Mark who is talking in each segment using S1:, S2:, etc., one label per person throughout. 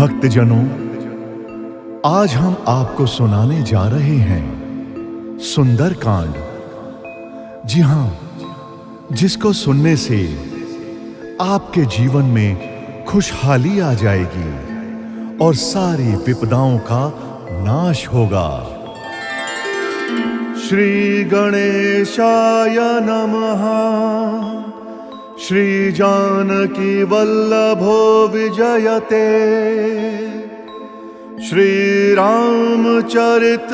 S1: भक्तजनों, आज हम आपको सुनाने जा रहे हैं सुंदरकांड। जी हां, जिसको सुनने से आपके जीवन में खुशहाली आ जाएगी और सारी विपदाओं का नाश होगा। श्री गणेशाय नमः। श्री जानकी वल्लभो विजयते। श्री रामचरित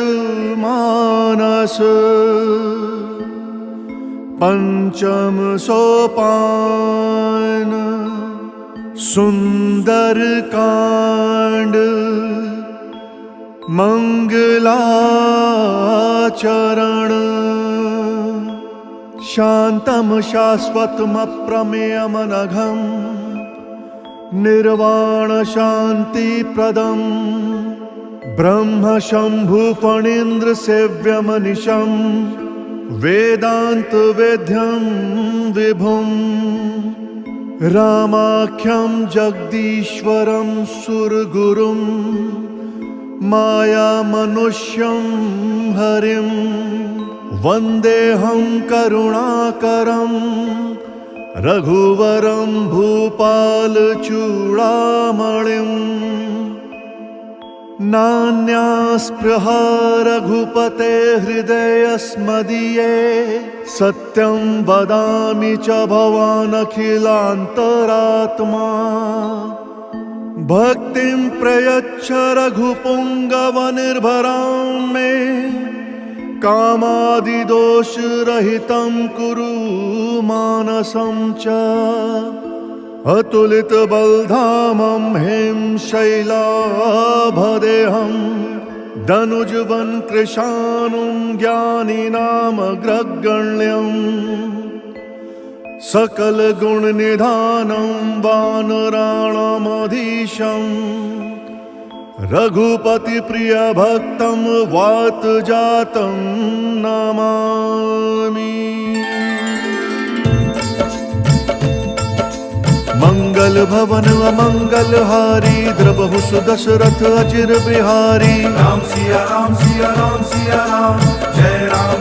S1: मानस पंचम सोपान। सुंदर कांड मंगलाचरण। शांतम शाश्वतम अप्रमेयमनघम निर्वाण शांति प्रदम। ब्रह्म शंभु फणीन्द्र सेव्यमनिशम वेदांत वेद्यम विभुम। रामाख्यम जगदीश्वरम सुरगुरुम माया मनुष्यम हरिम। वंदेहं करुणाकरं रघुवरं भूपाल चूड़ामणिं। नान्या स्पृहा रघुपते हृदयस्मदीये। सत्यं वदामि च भवान् अखिलान्तरात्मा। भक्तिं प्रयच्छ रघुपुंगवनिर्भरां मे। कामादिदोष रहितं कुरु मानसं च। अतुलित बलधामं हिं शैलाभदेहं। दनुजवन कृशानुं ज्ञानिनामग्रगण्यं। सकल गुण निधानं वानराणामधीशम्। रघुपति प्रिय भक्तं वात जातं नमामि। मंगल भवन अमंगल हारी। द्रवहु सुदशरथ अजिर बिहारी।
S2: राम सिया राम सिया राम सिया राम। जय राम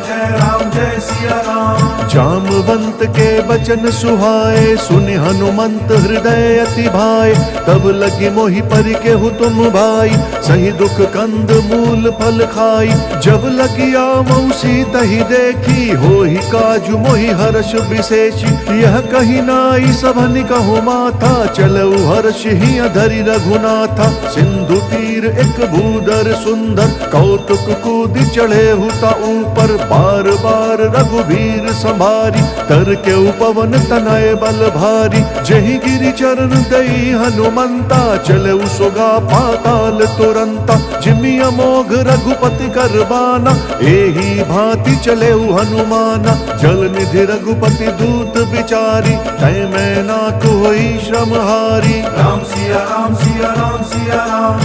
S2: जय सिया राम।
S1: जामवंत के बचन सुहाए। सुनि हनुमंत हृदय अति भाए। तब लगी मोहि परि केहु तुम भाई। सही दुख कंद मूल फल खाई। जब लगी आवौ सीतहि देखी। होहि काजु मोहि हर्ष विशेषी। यह कही नाई सभनि कहु माथा। चलऊ हर्ष ही धरि रघुनाथा। सिंधु तीर एक भूधर सुंदर। कौतुक कूद चढ़े हुता ऊपर। बार बार रघुवीर संभारी। तर के उपवन तनय बल भारी। जहि गिरि चरण दई हनुमंता। चले सुगा पाताल तुरंता। जिमि अमोघ रघुपति करबाना। एही भांति चले हनुमाना। जल निधि रघुपति दूत बिचारी। तय मैं ना कोई श्रम हारी।
S2: राम सिया राम सिया राम सिया राम।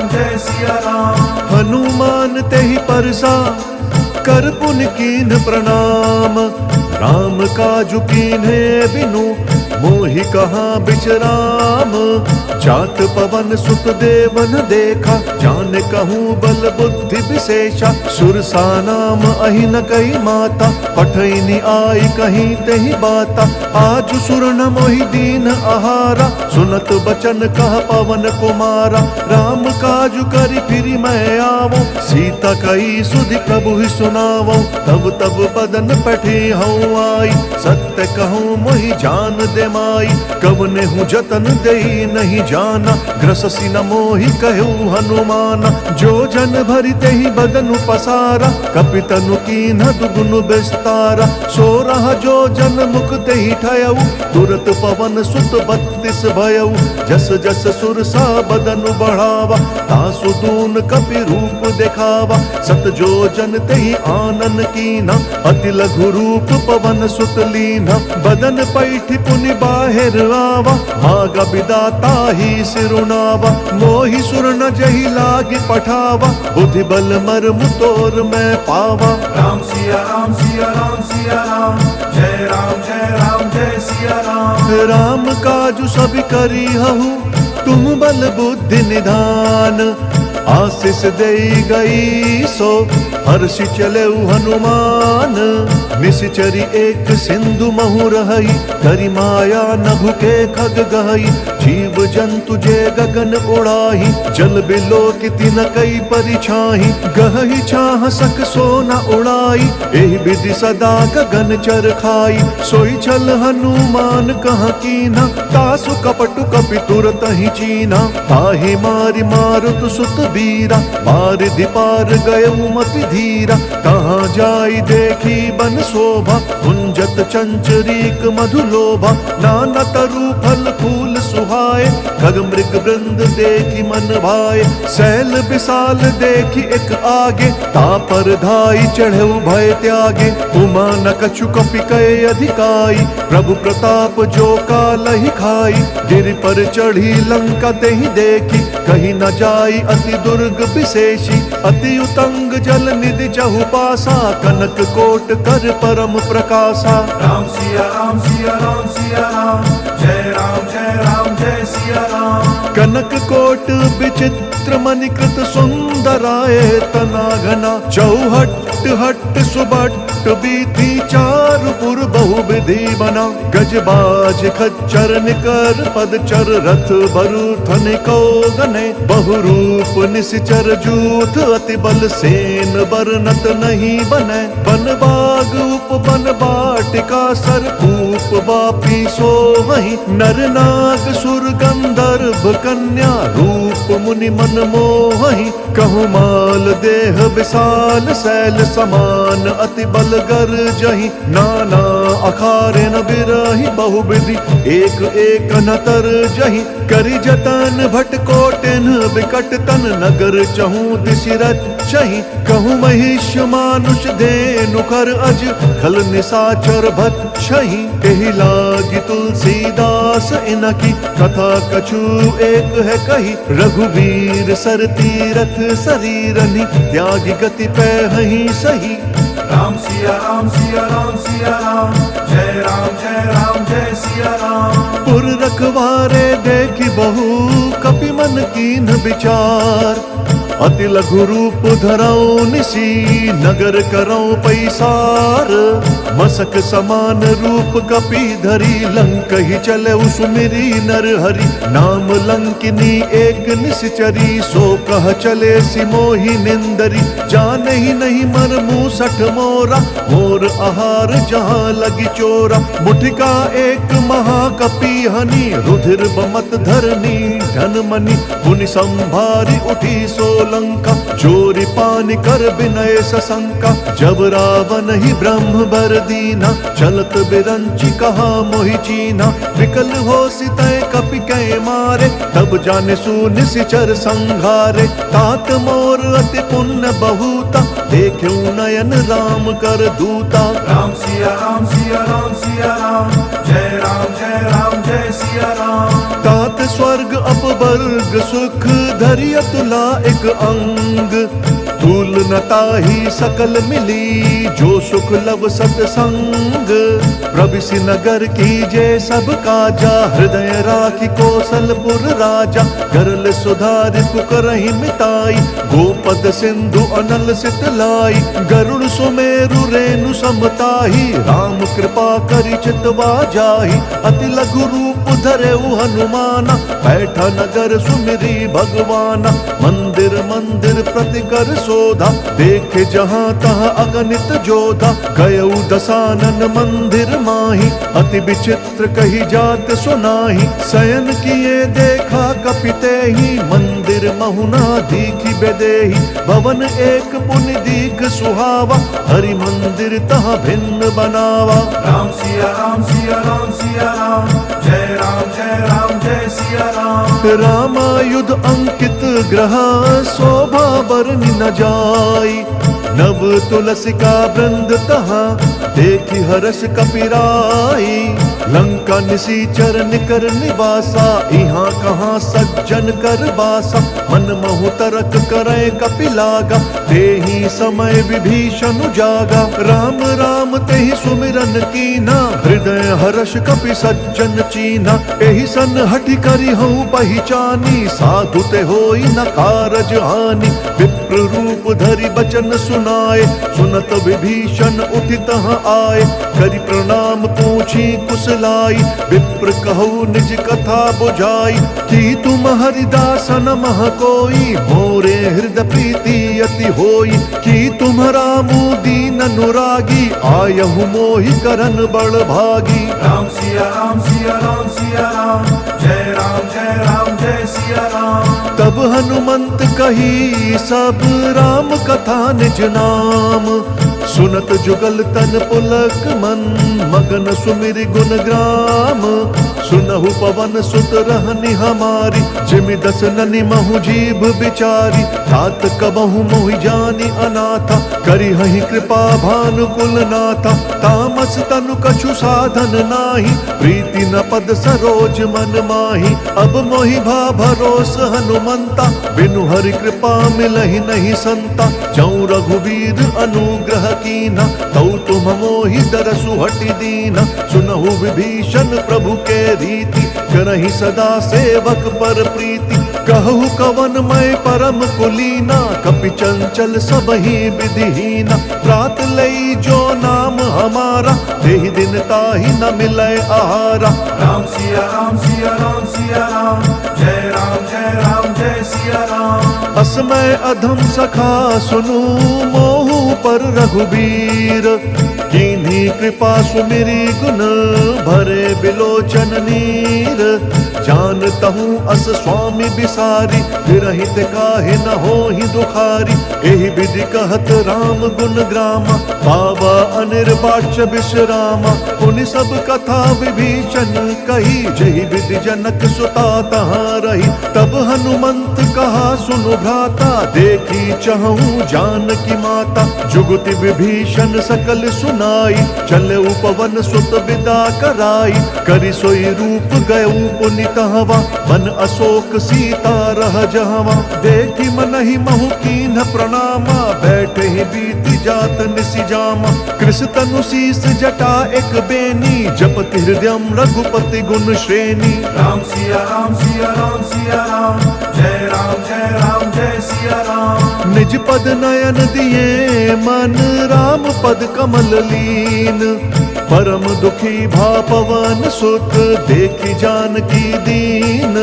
S2: जय सिया राम।
S1: हनुमान तेहि परसा कर पुनि कीन्ह प्रणाम। राम काजु कीन्हे बिनु मोहि कहाँ बिचराम। जात पवन सुत देवन देखा। जान कहूँ बल बुद्धि विशेषा। सुरसा नाम अहिन कई माता। पठैनी आई कहीं तेहि बाता। आज सुर न मोहि दीन आहारा। सुनत बचन कह पवन कुमारा। राम काजु करि फिरि मैं आवो। सीता कई सुधि प्रभु ही सुनावो। तब तब बदन पठी हूँ आई। सत्य कहूँ मोहि जान दे माई। कवने हूँ जतन देई नहीं जाना। ग्रससी न मोहि कहूँ हनुमाना। जो जन भरि तेहि बदनु पसारा। कपितनु कीन्ह दुगुनु विस्तारा। सो रहा जो जन मुख तेहि ठयऊ। तुरत पवन सुत 32 भयऊ। जस जस सुरसा बदनु बढ़ावा। तासु दून कपि रूप देखावा। सत जो जन तेहि आनन कीन्हा। अति लघु रूप पवन सुत लीन्हा। बदन पैठि पुनि बाहिर आवा। मागा विदाता ही सिरुनावा। मोहि सुर न जहि लागी पठावा। बुद्धि बल मर्म तोर मैं पावा।
S2: राम सिया राम सिया राम सिया राम। जय राम जय सिया राम।
S1: राम काजु सब करी हहु तुम बल बुद्धि निधान, आशीष दे गई सो हर्षि चले हनुमान। निश्चरी एक सिंधु महु रहई, करी माया नभु के खग गहई। जीव जंतु जे गगन उड़ाही, जल बिलो किति न कई परिछाही। गहई छाह सक सो न उड़ाई, एहि विधि सदा गगन चर खाई। सोई छल हनुमान कहाँ कीना, तासु कपटु कपि तुरत ही चीना। ताहि मारि मारुत सुत बीरा, मार दिपार गए मति धीरा। कहाँ जाई देखी बन शोभा, कुंजत चंचरीक मधुलोभा। नाना तरु फल फूल सुहाए, खग मृग वृंद देखी मन भाए। सैल विशाल देखी एक आगे, तापर धाई चढ़े भय त्यागे। उमा न कछु कपि कहे अधिकाई, प्रभु प्रताप जो कालहि खाई। गिरि पर चढ़ी लंका तेहि देखी, कहीं न जाई अति दुर्ग विशेषी। अति उतंग जल निधि चहुपासा, कनक कोट कर परम प्रकाशा।
S2: राम सिया राम सिया राम सिया राम, जय राम जय राम जय सिया राम।
S1: कनक कोट विचित्र मणिकृत सुंदराय तना घना। चौहट हट सुबट बीती, चारु पुर बहु विधि बना। गजबाज खच्चर निकर पदचर, रथ बरूथन को गने। बहुरूप निश्चर जूथ, अति बल सेन बरनत नहीं बने। बन बाग उप बन बाटिका, सरकूप बापी सोहहि। नर नाग सुर गंधर्व कन्या, रूप मुनि मन मोहहि। कहु माल देह विशाल, शैल समान अति बल गर जही। नाना अखारे न बिरही, बहुविधि एक एक न तर जही। करी जतन भट कोटिन विकट तन, नगर चहु दिशि रचहि। कहु महिष मानुष धेनु कर अज, खल निशाचर भक्षहि। एहि लागी तुलसीदास इनकी, कथा कछु एक है कही। रघुवीर सर तीरथ शरीरनि, त्यागी गति पैहि सही।
S2: राम सिया राम सिया राम सिया राम, जय राम जय सिया राम।
S1: पुर रखवारे देखी बहु, कपि मन कीन विचार। अति लघु रूप धरऊ निसी, नगर करऊ पैसार। मसक समान रूप कपि धरी, लंक ही चले सुमिरी नर हरि। नाम लंकिनी एक निश्चरी, सो कह चले सिमोहि निंदरी। जान ही नहीं मर मूसठ मोरा, मोर आहार जहाँ लगी चोरा। मुठिका एक महाकपि हनि, रुधिर बमत धरनी धन मनि। पुनि संभारी उठी सोलंका, चोरी पानी कर विनय सशंका। जब रावण ही ब्रह्म बर दीना, चलत बिरंची कहा मोहि चीना। विकल हो सितय कपि कै मारे, तब जाने सु निश्चर संघारे। तात मोर अति पुण्य बहुता, देखियो नयन राम कर दूता।
S2: राम सिया राम सिया राम सिया राम, जय राम जय सिया राम।
S1: तात स्वर्ग अपवर्ग सुख, धरि अतुला एक अंग। तुल न ताहि सकल मिली, जो सुख लव सतसंग। प्रविशि नगर कीजे सब काजा, हृदय राखी कौशलपुर राजा। गरल सुधारि कुकरहि मिताई, गोपद सिंधु अनल सितलाई। गरुड़ सुमेरु रेणु समताही, राम कृपा करि चितवा जाहि। अति लघु रूप धरेउ हनुमाना, बैठा नगर सुमिरी भगवाना। मंदिर मंदिर प्रति कर सोधा, देखे जहाँ तहाँ अगणित जोधा। गयउ दसानन मंदिर माही, अति विचित्र कही जात सुनाही। शयन किए देखा कपिते ही, मंदिर महुना दीखी बेदेही। भवन एक पुनि दीख सुहावा, हरि मंदिर तहाँ भिन्न बनावा।
S2: राम सिया राम सिया राम सिया राम, जय राम जय सिया राम।
S1: रामायुध अंकित ग्रह, शोभा बरनि न जाई। नव तुलसी का वृंद तहाँ, देखी हरस कपिराई। लंका निसीचर निकर निवासा, यहाँ कहाँ सज्जन कर बासा। मन महु तरक करे कपिलागा, तेहि समय विभीषण जागा। राम राम तेहि सुमिरन कीना, हृदय हर्ष कपि सज्जन चीना। एहि सन हठि करि हऊँ पहिचानी, साधु ते होई न कारज हानि। विप्र रूप धरि बचन सुनाए, सुनत विभीषण उठि तहाँ आए। करि प्रणाम पूछी कुशलाई, विप्र कहु निज कथा बुझाई। कि तुम हरिदासन मह कोई, मोरे हृदय प्रीति अति होई। कि तुम रामु दीन अनुरागी, आयहु मोहि करन बड़ भागी।
S2: राम सिया राम सिया राम सिया राम, जय राम जय राम जय सिया राम।
S1: तब हनुमंत कही सब राम कथा निज नाम। सुनत जुगल तन पुलक मन, मगन सुमिर गुण ग्राम। सुनहु पवन सुत रहनि हमारी, जिमि दस ननि महु जीभ बिचारी। तात कबहु मोहि जानि अनाथा, करिहहि कृपा भानुकुल नाथा। तामस तनु कछु साधन नाही, प्रीति न पद सरोज मन माही। अब मोहि भा भरोस हनुमंता, बिनु हरि कृपा मिलहि नहीं संता। जऊँ रघुबीर अनुग्रह कीना, तऊ तुम मोहि दरसु हटि दीना। सुनहु विभीषण प्रभु के रीति, करहि सदा सेवक पर प्रीति। कहु कवन मैं परम कुलीना, कपि चंचल सबहि विधिहीना। प्रात लई जो नाम हमारा, तेहि दिन ताहि न मिलै आहारा।
S2: राम सिया राम सिया राम सिया राम, जय राम जय सिया राम।
S1: असमय अधम सखा सुनु, मोहु पर रघुबीर। कीन्ही कृपा सुमिरी गुण, भरे बिलोचन नीर। जानतहु अस स्वामी बिसारी, विरहित काहे न होहि दुखारी। एहि विधि कहत राम गुण ग्रामा, पावा अनिर्वाच्य विश्रामा। पुनि सब कथा विभीषण कही, जहि विधि जनक सुता तहाँ रही। तब हनुमंत कहा सुनु भ्राता, देखी चहूँ जानकी माता। जुगति विभीषण सकल सुनाई, चले पवन सुत विदा कराई। करि सोई रूप गयऊ पुनि तहवा, मन अशोक सीता रह जहवा। देखी मनहि महु कीन्ह प्रणामा, बैठे ही बीती जात निसि जामा। कृष तनु शीस जटा एक बेनी, जपति हृदयम रघुपति गुण श्रेणी।
S2: राम सिया राम सिया राम सिया राम, जय राम जय सिया राम।
S1: निज पद नयन दिए मन, राम पद कमल लीन। परम दुखी भा पवन सुत, देखी जानकी दीन।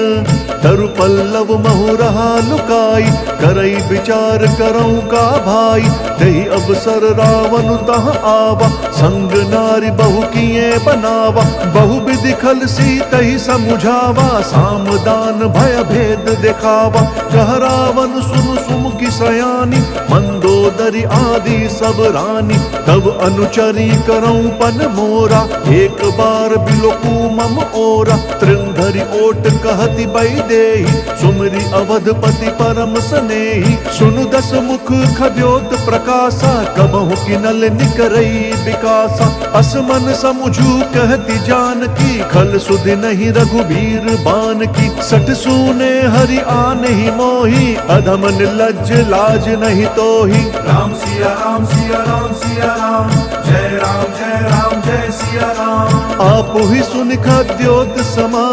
S1: तरु पल्लव महु रहा लुकाई, करई विचार करऊं का भाई। दही अवसर रावण तह आवा, संग नारी बहु किए बनावा। बहु विधि खल सीतहि समुझावा, साम दान भय भेद दिखावा। कह रावण सुनु सुमुखी सयानी, मंदोदरी आदि सब रानी। तब अनुचरी करऊं पन मोरा, एक बार बिलोकू मम ओरा। त्रिंधरि ओट कहति बैदेही, सुमरि अवधपति परम स्नेही। सुनु दस मुख खद्योत प्रकाशा, कबहु किनल निकरई विकासा। असमन समुझू कहति जानकी, खल सुधि नहीं रघुबीर बान की। सठ सूने हरि आनहि मोहि, अधम निर्लज्ज लाज नहीं तोहि।
S2: राम सिया राम सिया राम सिया राम, जय राम जय सिया राम।
S1: आप ही सुनि खद्योत समा,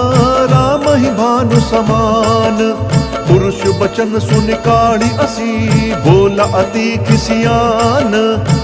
S1: राम ही भानु समान। पुरुष बचन सुनि काढ़ी असी, बोला अति खिसियान।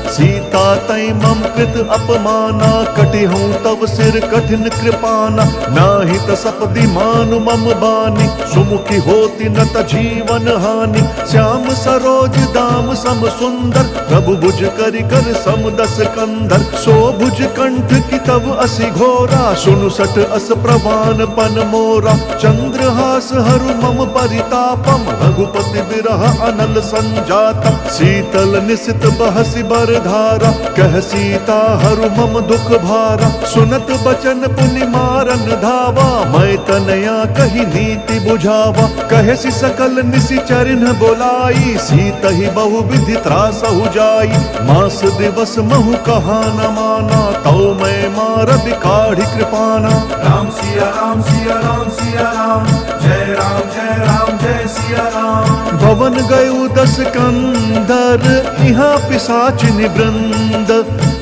S1: सीता तई मम कृत अपमाना, कटि हूँ तब सिर कठिन कृपाना। नाही त सपदि मानु मम बानी, सुमुखी होती न त जीवन हानि। श्याम सरोज दाम सम सुंदर, प्रभु भुज करि कर सम दस कंधर। सो भुज कंठ की तब असि घोरा, सुनु सठ अस प्रवान पन मोरा। चंद्रहास हरु मम परिता तापम रघुपति बिरह अनल संजातम शीतल निशित बहसि बर धारा कह सीता हरु मम दुख भारा सुनत बचन पुनि मारन धावा मैं तनया कही नीति बुझावा कहसी सकल निशिचरिन बोलाई सीत ही बहु विधि त्रासहु जाई मास दिवस महु कहा न माना तौ मैं मार बिकाढ़ी कृपाना।
S2: राम सिया राम सिया राम सिया राम जय राम जय राम जय सिया राम।
S1: भवन गयु 10 कंधर यहाँ पिशाचिनि वृंद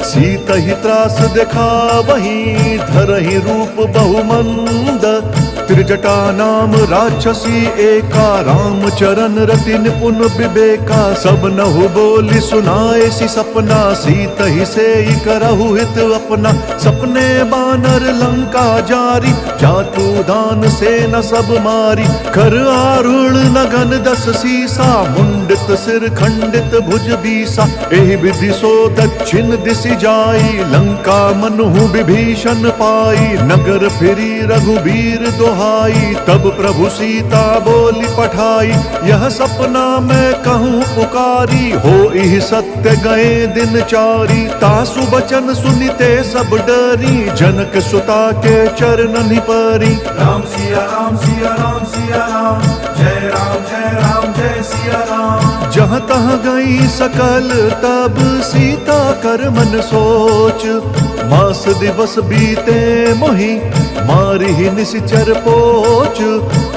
S1: सीत ही त्रास देखा वही धरहि रूप बहुमंद त्रिजटा नाम राक्षसी एका राम चरण रति निपुण विवेका सब नहु बोली सुनाए सी सपना सीत ही से करहु हित अपना सपने बानर लंका जारी जातु दान से न सब मारी कर आरुण नगन 10 सीसा मुंडित सिर खंडित भुज बीसा एहि विधि सो दक्षिण दिशि जाई लंका मनहु विभीषण पाई नगर फिरी रघुबीर दोहाई तब प्रभु सीता बोली पठाई यह सपना मैं कहूँ पुकारी हो इह सत्य गए दिन चारी तासु बचन सुनिते सब डरी जनक सुता के चरणनि परी।
S2: राम सिया राम सिया राम सिया राम जय राम जय राम जय सिया राम।
S1: जहाँ तहाँ गई सकल तब सीता कर मन सोच मास दिवस बीते मोहि मारी ही निशिचर पोच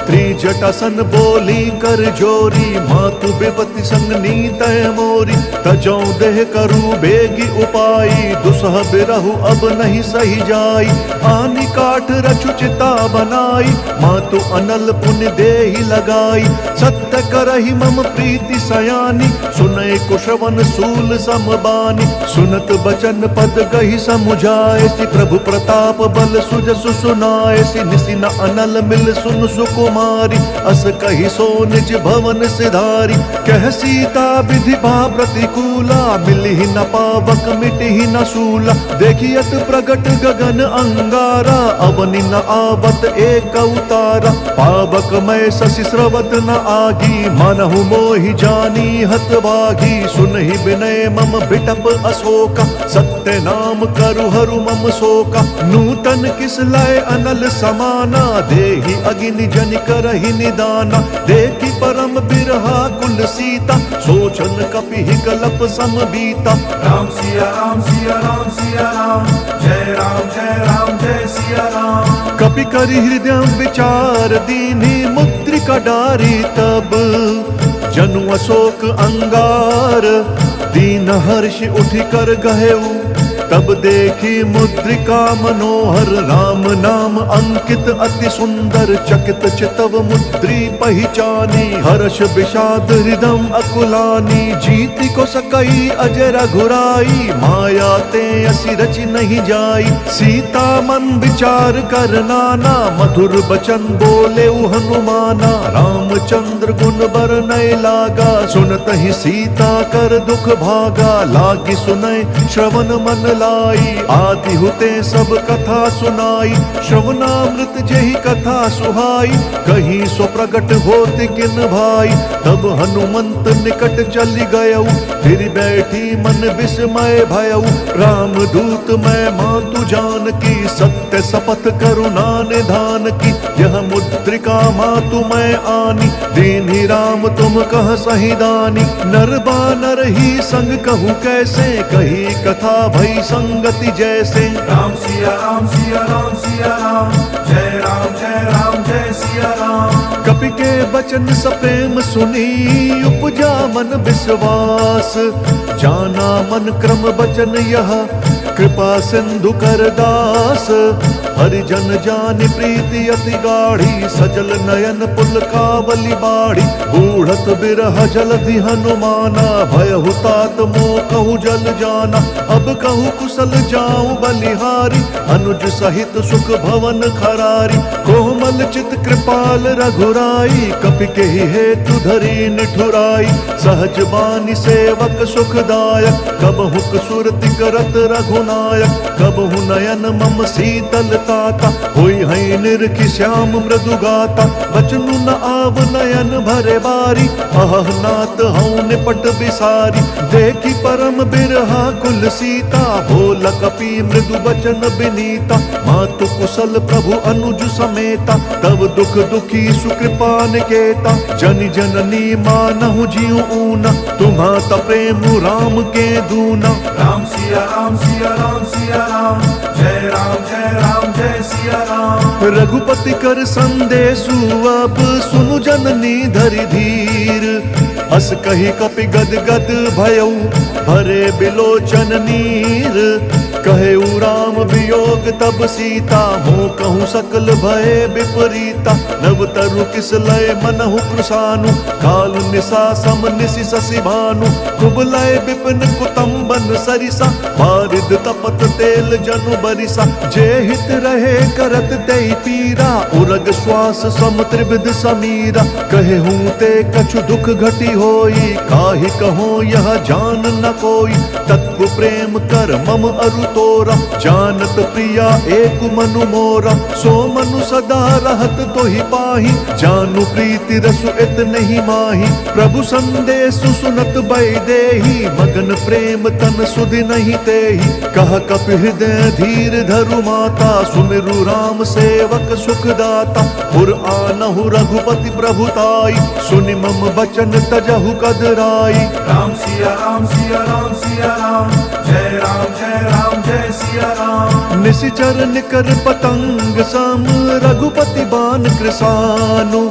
S1: त्रिजटासन बोली कर जोरी मातु बेपति संग नीतय मोरी तजौ देह करु बेगी उपाई दुसह बिरहु अब नहीं सही जाई आनी काठ रचु चिता बनाई मातु अनल पुण्य देहि लगाई सत्य करहि मम प्रीति सयानी सुनय कुशवन सूल समबानी सुनत बचन पद गहि समुझाए सि प्रभु प्रताप बल सुजसु सुनाए सि निसि न अनल मिल सुन सुकुमारी अस कहि सो निज भवन सिधारी कह सीता विधि भा प्रतिकूला मिलहि न पावक मिटहि न शूला देखियत प्रगट गगन अंगारा अवनि न आवत एक उतारा पावक मैं शशि स्रवत न आगी मनहु मोहि जानी हत भागी सुनहि विनय मम बिटप अशोका सत्य नाम करु हरु मम शोका नूतन किस लय अनल समाना देहि अगिनि जनि करहि निदाना देखि परम बिरहा कुल सीता सोचन कपिहि कलप सम बीता।
S2: राम सिया राम सिया राम सिया राम जय राम जय सिया राम।
S1: कपि करि हृदय विचार दीन्हि मुद्रिका डारी तब जनु अशोक अंगार दीन हर्ष उठि कर गहेऊ तब देखी मुद्रिका मनोहर राम नाम अंकित अति सुंदर चकित चितव मुद्री पहचानी हर्ष विषाद हृदम अकुलानी जीति को सकई अजय रघुराई माया ते असि रचि नहीं जाई सीता मन विचार कर नाना मधुर बचन बोले हनुमाना रामचंद्र गुण बरनय लागा सुनत ही सीता कर दुख भागा लागी सुनय श्रवण मन लाई आदि हुते सब कथा सुनाई श्रवणामृत जही कथा सुहाई कहीं सो प्रगट होत किन भाई तब हनुमंत निकट चली गयऊ फिर बैठी मन विस्मय भयऊ राम दूत मैं मातु जान की सत्य शपथ करुणा निधान की यह मुद्रिका मातु मैं आनी दीन्हि राम तुम कह सही दानी नर बानर ही संग कहूँ कैसे कही कथा भई संगति जैसे।
S2: राम सिया राम सिया राम सिया राम जय राम जय सिया राम।
S1: कपि के बचन सप्रेम सुनी उपजा मन विश्वास जाना मन क्रम बचन यह कृपा सिंधु कर दास हरिजन जानि प्रीति अति गाढ़ी सजल नयन पुल कावली बाढ़ी बूढ़त बिरह जलधि हनुमाना भयहु तात मोह कहु जल जाना अब कहु कुशल जाऊं बलिहारी अनुज सहित सुख भवन खरारी कोमल चित कृपाल रघुराई कपि के हेतु धरी निठुराई सहज बानी सेवक सुखदायक कब हुक सुरति करत रघु नायक। कबहु नयन मम शीतल ताता, होई है निरखि श्याम मृदु गाता। बचनु न आव नयन भरे बारी, अह नाथ हऊँ निपट बिसारी। देखी परम बिरहा कुल सीता, बोल कपि मृदु बचन बिनीता। मातु कुशल प्रभु अनुज समेता, तब दुख दुखी सुकृपा निकेता। जन जननी मानहु जीव ऊना, तुम्हाता प्रेम राम के दूना।
S2: राम सिया राम सिया राम सिया राम, जय राम जय राम जय सिया राम।
S1: रघुपति कर संदेशु अब सुनु जननी धरि धीर। अस कही कपि गद गद भयउ, भरे बिलोचन नीर। कहेउ राम वियोग तब सीता, हो कहूँ सकल भय विपरीता। नव तरु किस लय मनहु कृशानु, काल निशा सम निशि शशि भानु। कुबलय विपिन कुतुम्बन सरिसा, बारिद तपत तेल जनु बरिसा। जे हित रहे करत तेहि पीरा, उरग श्वास सम त्रिविध समीरा। कहे हूँ ते कछु दुख घटी होई, काहि कहो यह जान न कोई। तत्व प्रेम कर मम अरु तोरा, जानत प्रिया एक मनु मोरा। सो मनु सदा रहत तोहि पाहि, जानु प्रीति रसु इत नहीं माही। प्रभु संदेशु सुनत बैदेही, मगन प्रेम तन सुधि नहीं तेहि। कह कपि हृदय धीर धरु माता, सुमिरु राम सेवक सुखदाता। पुर आनहु रघुपति प्रभुताई, सुनि मम बचन तजहु कदराई।
S2: राम सिया राम सिया राम सिया राम, जय राम जय सिया राम।
S1: निशिचर निकर पतंग सम, रघुपति बान कृसानु।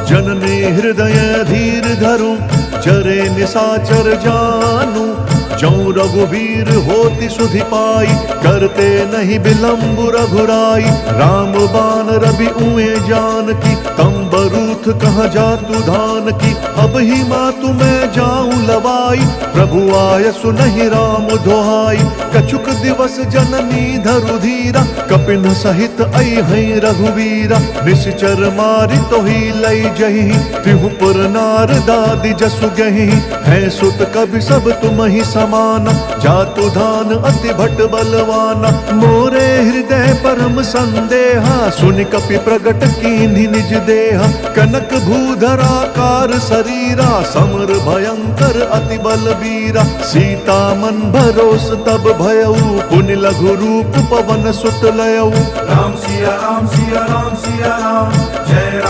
S1: जननी हृदय धीर धरु, चरे निशाचर जानु। जौ रघुवीर होति सुधि पाई, करते नहीं विलंब रघुराई। राम बान रवि उए जान की, तम बरूथ कहाँ जातु धान की। अब ही मातु मैं जाऊं लवाई, प्रभु आय सुनहि राम दोहाई। कछुक दिवस जननी धरु धीरा, कपिन सहित आई है रघुवीरा। निश्चर मारि तोहि लई जहि, तिहु पुर नार दादि जसु गहि। है सुत कवि सब तुम ही समाना, जातु धान अति भट बलवाना। मोरे हृदय परम संदेहा, सुनि कपि प्रगट कीन्हि निज देहा। कनक भूधराकार शरीरा, समर भयंकर अति बलबीरा। सीता मन भरोस तब भयउ, पुनि लघु रूप पवन सुत लयउ।
S2: राम सिया राम सिया राम सिया राम, जय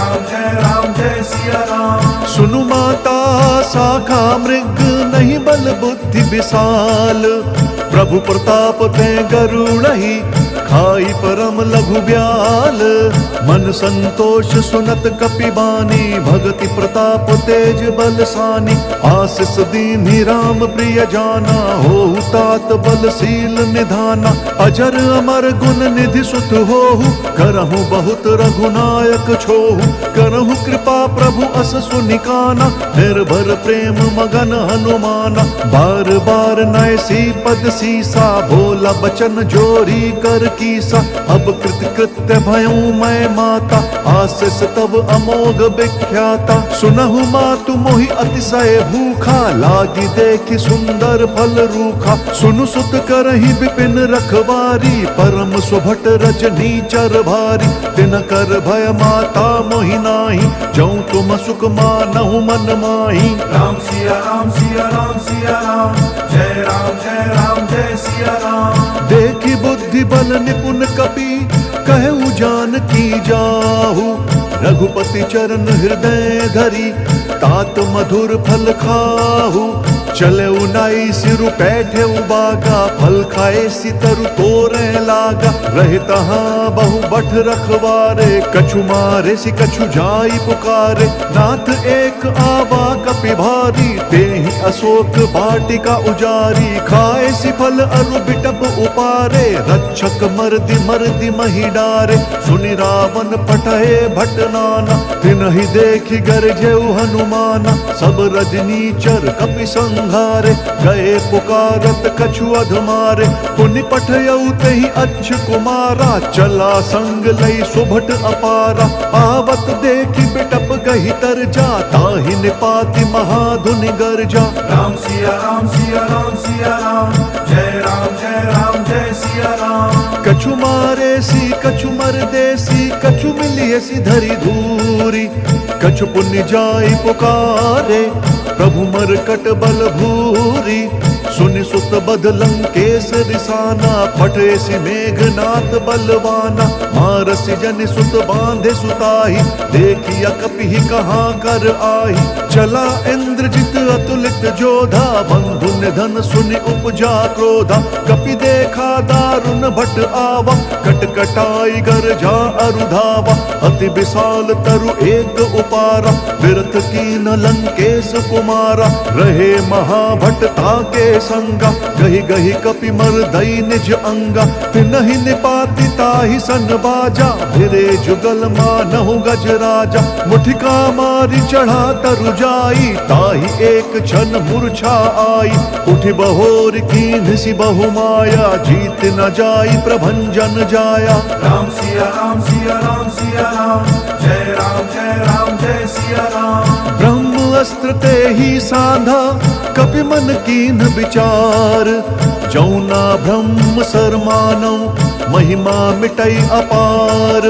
S2: राम जय सिया राम।
S1: सुनु माता शाखा मृग, नहीं बल बुद्धि विशाल। प्रभु प्रताप ते गरुड़हि, खाई परम लघु ब्याल। मन संतोष सुनत कपि बानी, भगति प्रताप तेज बलसानी। आशीष दीन्हि राम प्रिय जाना, होहु तात बलशील निधाना। अजर अमर गुण निधि सुत होहु, करहु बहुत रघुनायक छोहु। करहु कृपा प्रभु अस सुनिकाना, निर्भर प्रेम मगन हनुमाना। बार बार नैसी पद सीसा, बोला बचन जोरी कर कीसा। अब कृत्य भयऊ मैं माता, आशीष तब अमोघ विख्याता। सुनहु मातु मोहि अतिशय भूखा, लागी देखि सुंदर फल रूखा। सुनु सुत करहि विपिन रखवारी, परम सुभट रजनी चर भारी। तिन कर भय माता मोहि नाही, जौं तुम सुख मानहु मन माही।
S2: राम सिया राम सिया राम सिया राम, जय राम जय सिया राम।
S1: देखी बुद्धि बल निपुण कपि, कहु जानकी जाहु। रघुपति चरण हृदय धरी, तात मधुर फल खाहु। चले उनाई सिरु पैठे बागा, फल खाए सितरु तोरे लागा। रहे तहाँ बहु बठ रखवारे, कछु मारे सि कछु जाई पुकारे। नाथ एक आवा कपि भारी, तेहि अशोक वाटिका उजारी। खाए सि फल अरु बिटप उपारे, रक्षक मर्दि मर्दि महि डारे। सुनि रावण पठहे भट नाना, तिनहि देखि गरजेउ हनुमाना। सब रजनीचर कपि संग संहारे, गए पुकारत कछु अधमारे। पुनि पठयऊ तेहि अच्छ कुमारा, चला संग लई सुभट अपारा। आवत देखि बिटप गहि तर जा, ताहि निपाति महाधुनि गर्जा।
S2: राम सिया राम सिया राम सिया राम, जय राम जय सिया राम।
S1: कछु मारे सी कछु मर देसी, कछु मिलिए सी धरी धूरी। कछु पुण्य जाई पुकारे, प्रभु मरकट बल भूरी। सुनि सुत बद लंकेश रिसाना, फटे सी मेघनाथ बलवाना। मारसि जनि सुत बांधे सुताही, देखिया कपिहि कहाँ कर आही। चला इंद्रजित अतुलित जोधा, बंधु निधन सुनि उपजा क्रोधा। कपि देखा दारुण भट आवा, कटकटाई गर्जा अरुधावा। अति विशाल तरु एक उपारा, विरथ कीन लंकेश कुमारा। रहे महाभट ताके संगा, गहि गहि कपि मर्दई निज अंगा। तिनहि निपाति ताहि सन बाजा, भिरे जुगल मानहु गज राजा। मुठिका मारी चढ़ा तरु जाई, ताहि एक क्षण मूर्छा आई। उठि बहोर कीन्ह सि बहु माया, जीत न जाई प्रभंजन जाया।
S2: राम सिया राम सिया राम सिया राम, जय राम जय सिया राम।
S1: ब्रह्म अस्त्र ते ही साधा, कपि मन कीन्ह विचार। जौना ब्रह्म सर मानौ, महिमा मिटई अपार।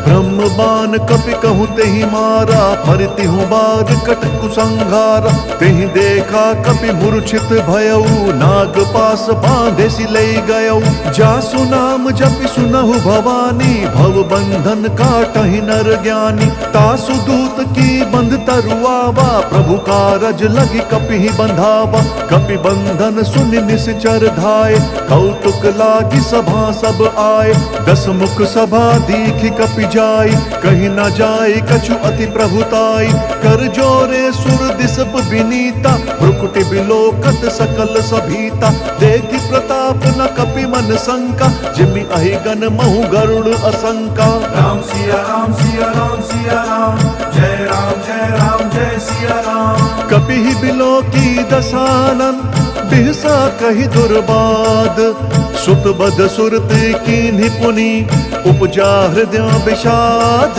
S1: ब्रह्म बान कपि कहूँ तेहि मारा, परितिहु बार कट कुसंहारा। तेहि देखा कपि मूर्छित भयऊ, नाग पास बांधे सि लई गयऊ। जासु नाम जपि सुनहु भवानी, भव बंधन काटहि नर ज्ञानी। तासु दूत की बंध तरुआवा, प्रभु कारज लगी कपिहि बंधावा। कपि बंधन सुनि निश्चर धाये, कौतुक लागी सभा सब आए। दस मुख सभा दीखि कपि जाई, कहीं न जाए कछु अति प्रभुताई। कर जोरे सुर दिसप विनीता, भ्रुकुटि बिलोकत सकल सभीता। देखि प्रताप न कपि मन शंका, जिमि अहिगन महु गरुड़ असंका।
S2: राम सिया राम सिया राम सिया राम, जय राम जय सिया राम।
S1: कपिहि बिलोकी दसानन, बिहसा कहि दुर्बाद। सुत बद सुरत कीन्हि पुनि, उपजा हृदय विषाद।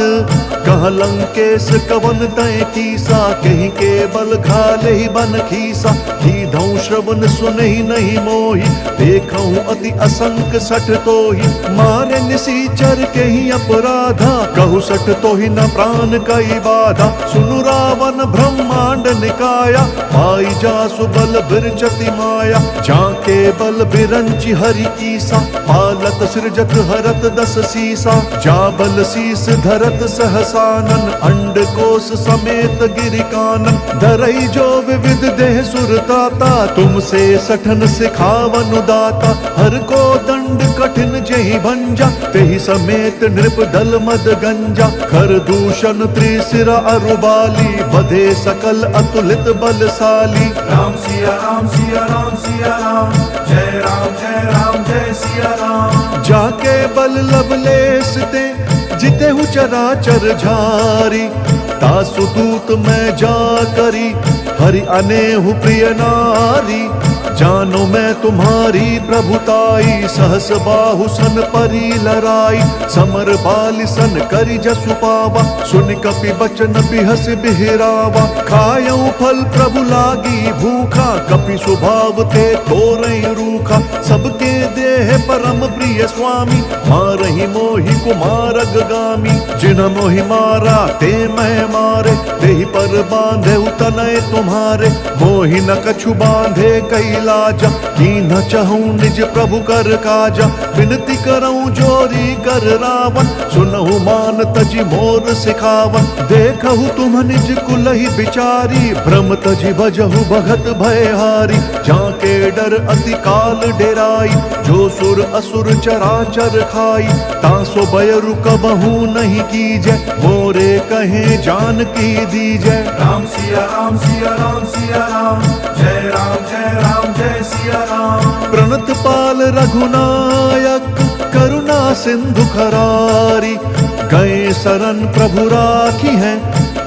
S1: कह लंकेश कवन तय कीसा, कहीं के बल घाले ही बन खीसा। कीधौ श्रवण सुनहि नहीं मोहि, देखऊं अति असंक सठ तोहि। मारे निसीचर के ही अपराधा, कहु सठ तोहि न प्राण कई बाधा। सुनु रावण ब्रह्मांड निकाया, पाई जासु बल बिरचति माया। जाके बल बिरंचि हरि ईसा, पालत सृजत हरत दस सीसा। जाबल शीस धरत सहसानन, अंड कोश समेत गिरि कानन। धरई जो विविध देह सुरताता, तुमसे सठन सिखावन दाता। हर को दंड कठिन जेहि भंजा, तेहि समेत नृप दल मद गंजा। खर दूषण त्रिशिरा अरुबाली, बधे सकल अतुलित बलशाली।
S2: राम सिया राम सिया राम सिया राम, जय राम जय सिया राम।
S1: जाके बल लवलेस ते, जितेहु चराचर झारी। तासु दूत मैं जा करी, हरि अनेहु प्रिय नारी। जानो मैं तुम्हारी प्रभुताई, सहस बाहु सन परी लराई। समर बालि सन करि जसु पावा, सुनि कपि बचन बिहस बिहरावा। खायऊ फल प्रभु लागी भूखा, कपि स्वभाव ते तोरई रूखा। सबके देह परम प्रिय स्वामी, मारहि मोहि कुमारग गामी। जिन मोहि मारा ते मैं मारे, तेहि पर बांधे तनय तुम्हारे। मोहि न कछु बांधे कैलाजा, कीन्ह चहूँ निज प्रभु कर काजा। विनती करऊँ जोरी कर रावण, सुनहु मान तजि मोर सिखावन। देखहु तुम निज कुलहि बिचारी, भ्रम तजि भजहु भगत भयहारी। जाके डर अति काल डेराई, जो सुर असुर चराचर खाई। तासो बयरु कबहू नहीं कीजै, मोरे कहे जान की दीजै।
S2: राम सिया राम सिया राम सिया राम, जय राम जय सिया राम।
S1: प्रणत पाल रघुनायक, करुणा सिंधु खरारी। गए शरण प्रभु राखी है,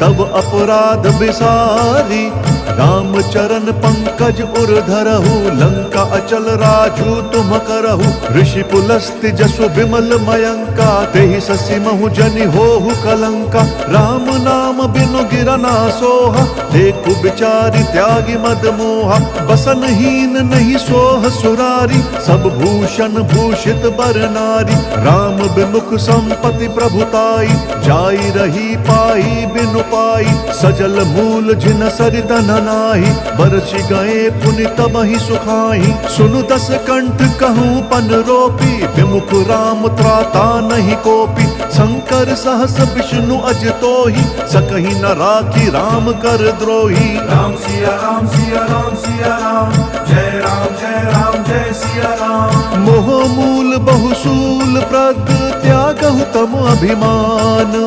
S1: तब अपराध बिसारी। राम चरण पंकज उर धरहु, लंका अचल राजू तुम करहु। ऋषि पुलस्त्य जसु विमल मयंका, तेहि ससि महु जनि होहु कलंका। राम नाम बिनु गिरना सोहा, देखु बिचारी त्यागी मद मोहा। बसनहीन नहीं सोह सुरारी, सब भूषण भूषित बर नारी। राम विमुख संपत्ति प्रभुताई, जाई रही पाई बिनु पाई। सजल मूल जिन सरित नाही, बरसि गए पुनि तबहि सुखाई। सुनु दस कंठ कहूँ पन रोपी, विमुख राम त्राता नहीं कोपी। शंकर सहस विष्णु अज तोहि, सकहि न राखी राम कर द्रोही।
S2: राम सिया राम सिया राम सिया राम, जय राम जय राम जय सिया राम।
S1: मोह मूल बहुसूल प्रद, त्यागहु तम अभिमान।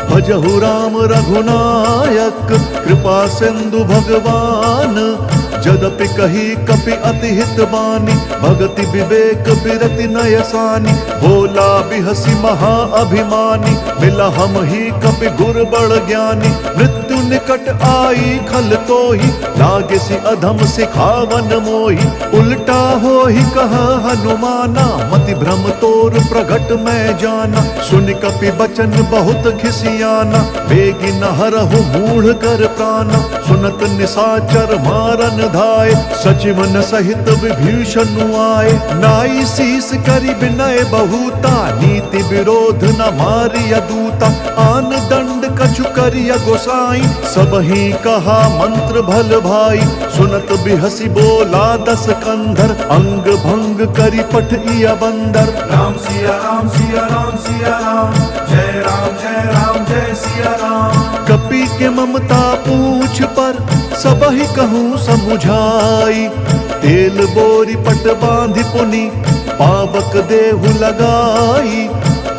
S1: भजहु राम रघुनायक, कृपा सिंधु भगवान। जदपि कही कपि अति हित बानी, भगति विवेक बिरति नयसानी। बोला बिहसी महा अभिमानी, मिला हम ही कपि गुर बड़ ज्ञानी। मृत्यु निकट आई खल तोहि, लागे सि अधम सिखावन मोहि। उल्टा होहि कहा हनुमाना, मति भ्रम तोर प्रगट मैं जाना। सुनि कपि बचन बहुत खिसियाना, बेगी न हरहु मूढ़ कर प्राणा। सुनत निसाचर मारन धाय, सचिवन सहित विभीषण आए। नाई शीस करि विनय बहुता, नीति विरोध न मारिय दूता। आन दंड कछु करिय गोसाई, सबहि कहा मंत्र भल भाई। सुनत बिहसी बोला दस कंधर, अंग भंग करि पठिय बंदर।
S2: राम सिया राम सिया राम सिया राम, जय राम जय सिया राम।
S1: कपि के ममता पूछ पर, सबहि कहूँ समुझाई। तेल बोरी पट बांधि पुनि, पावक देहु लगाई।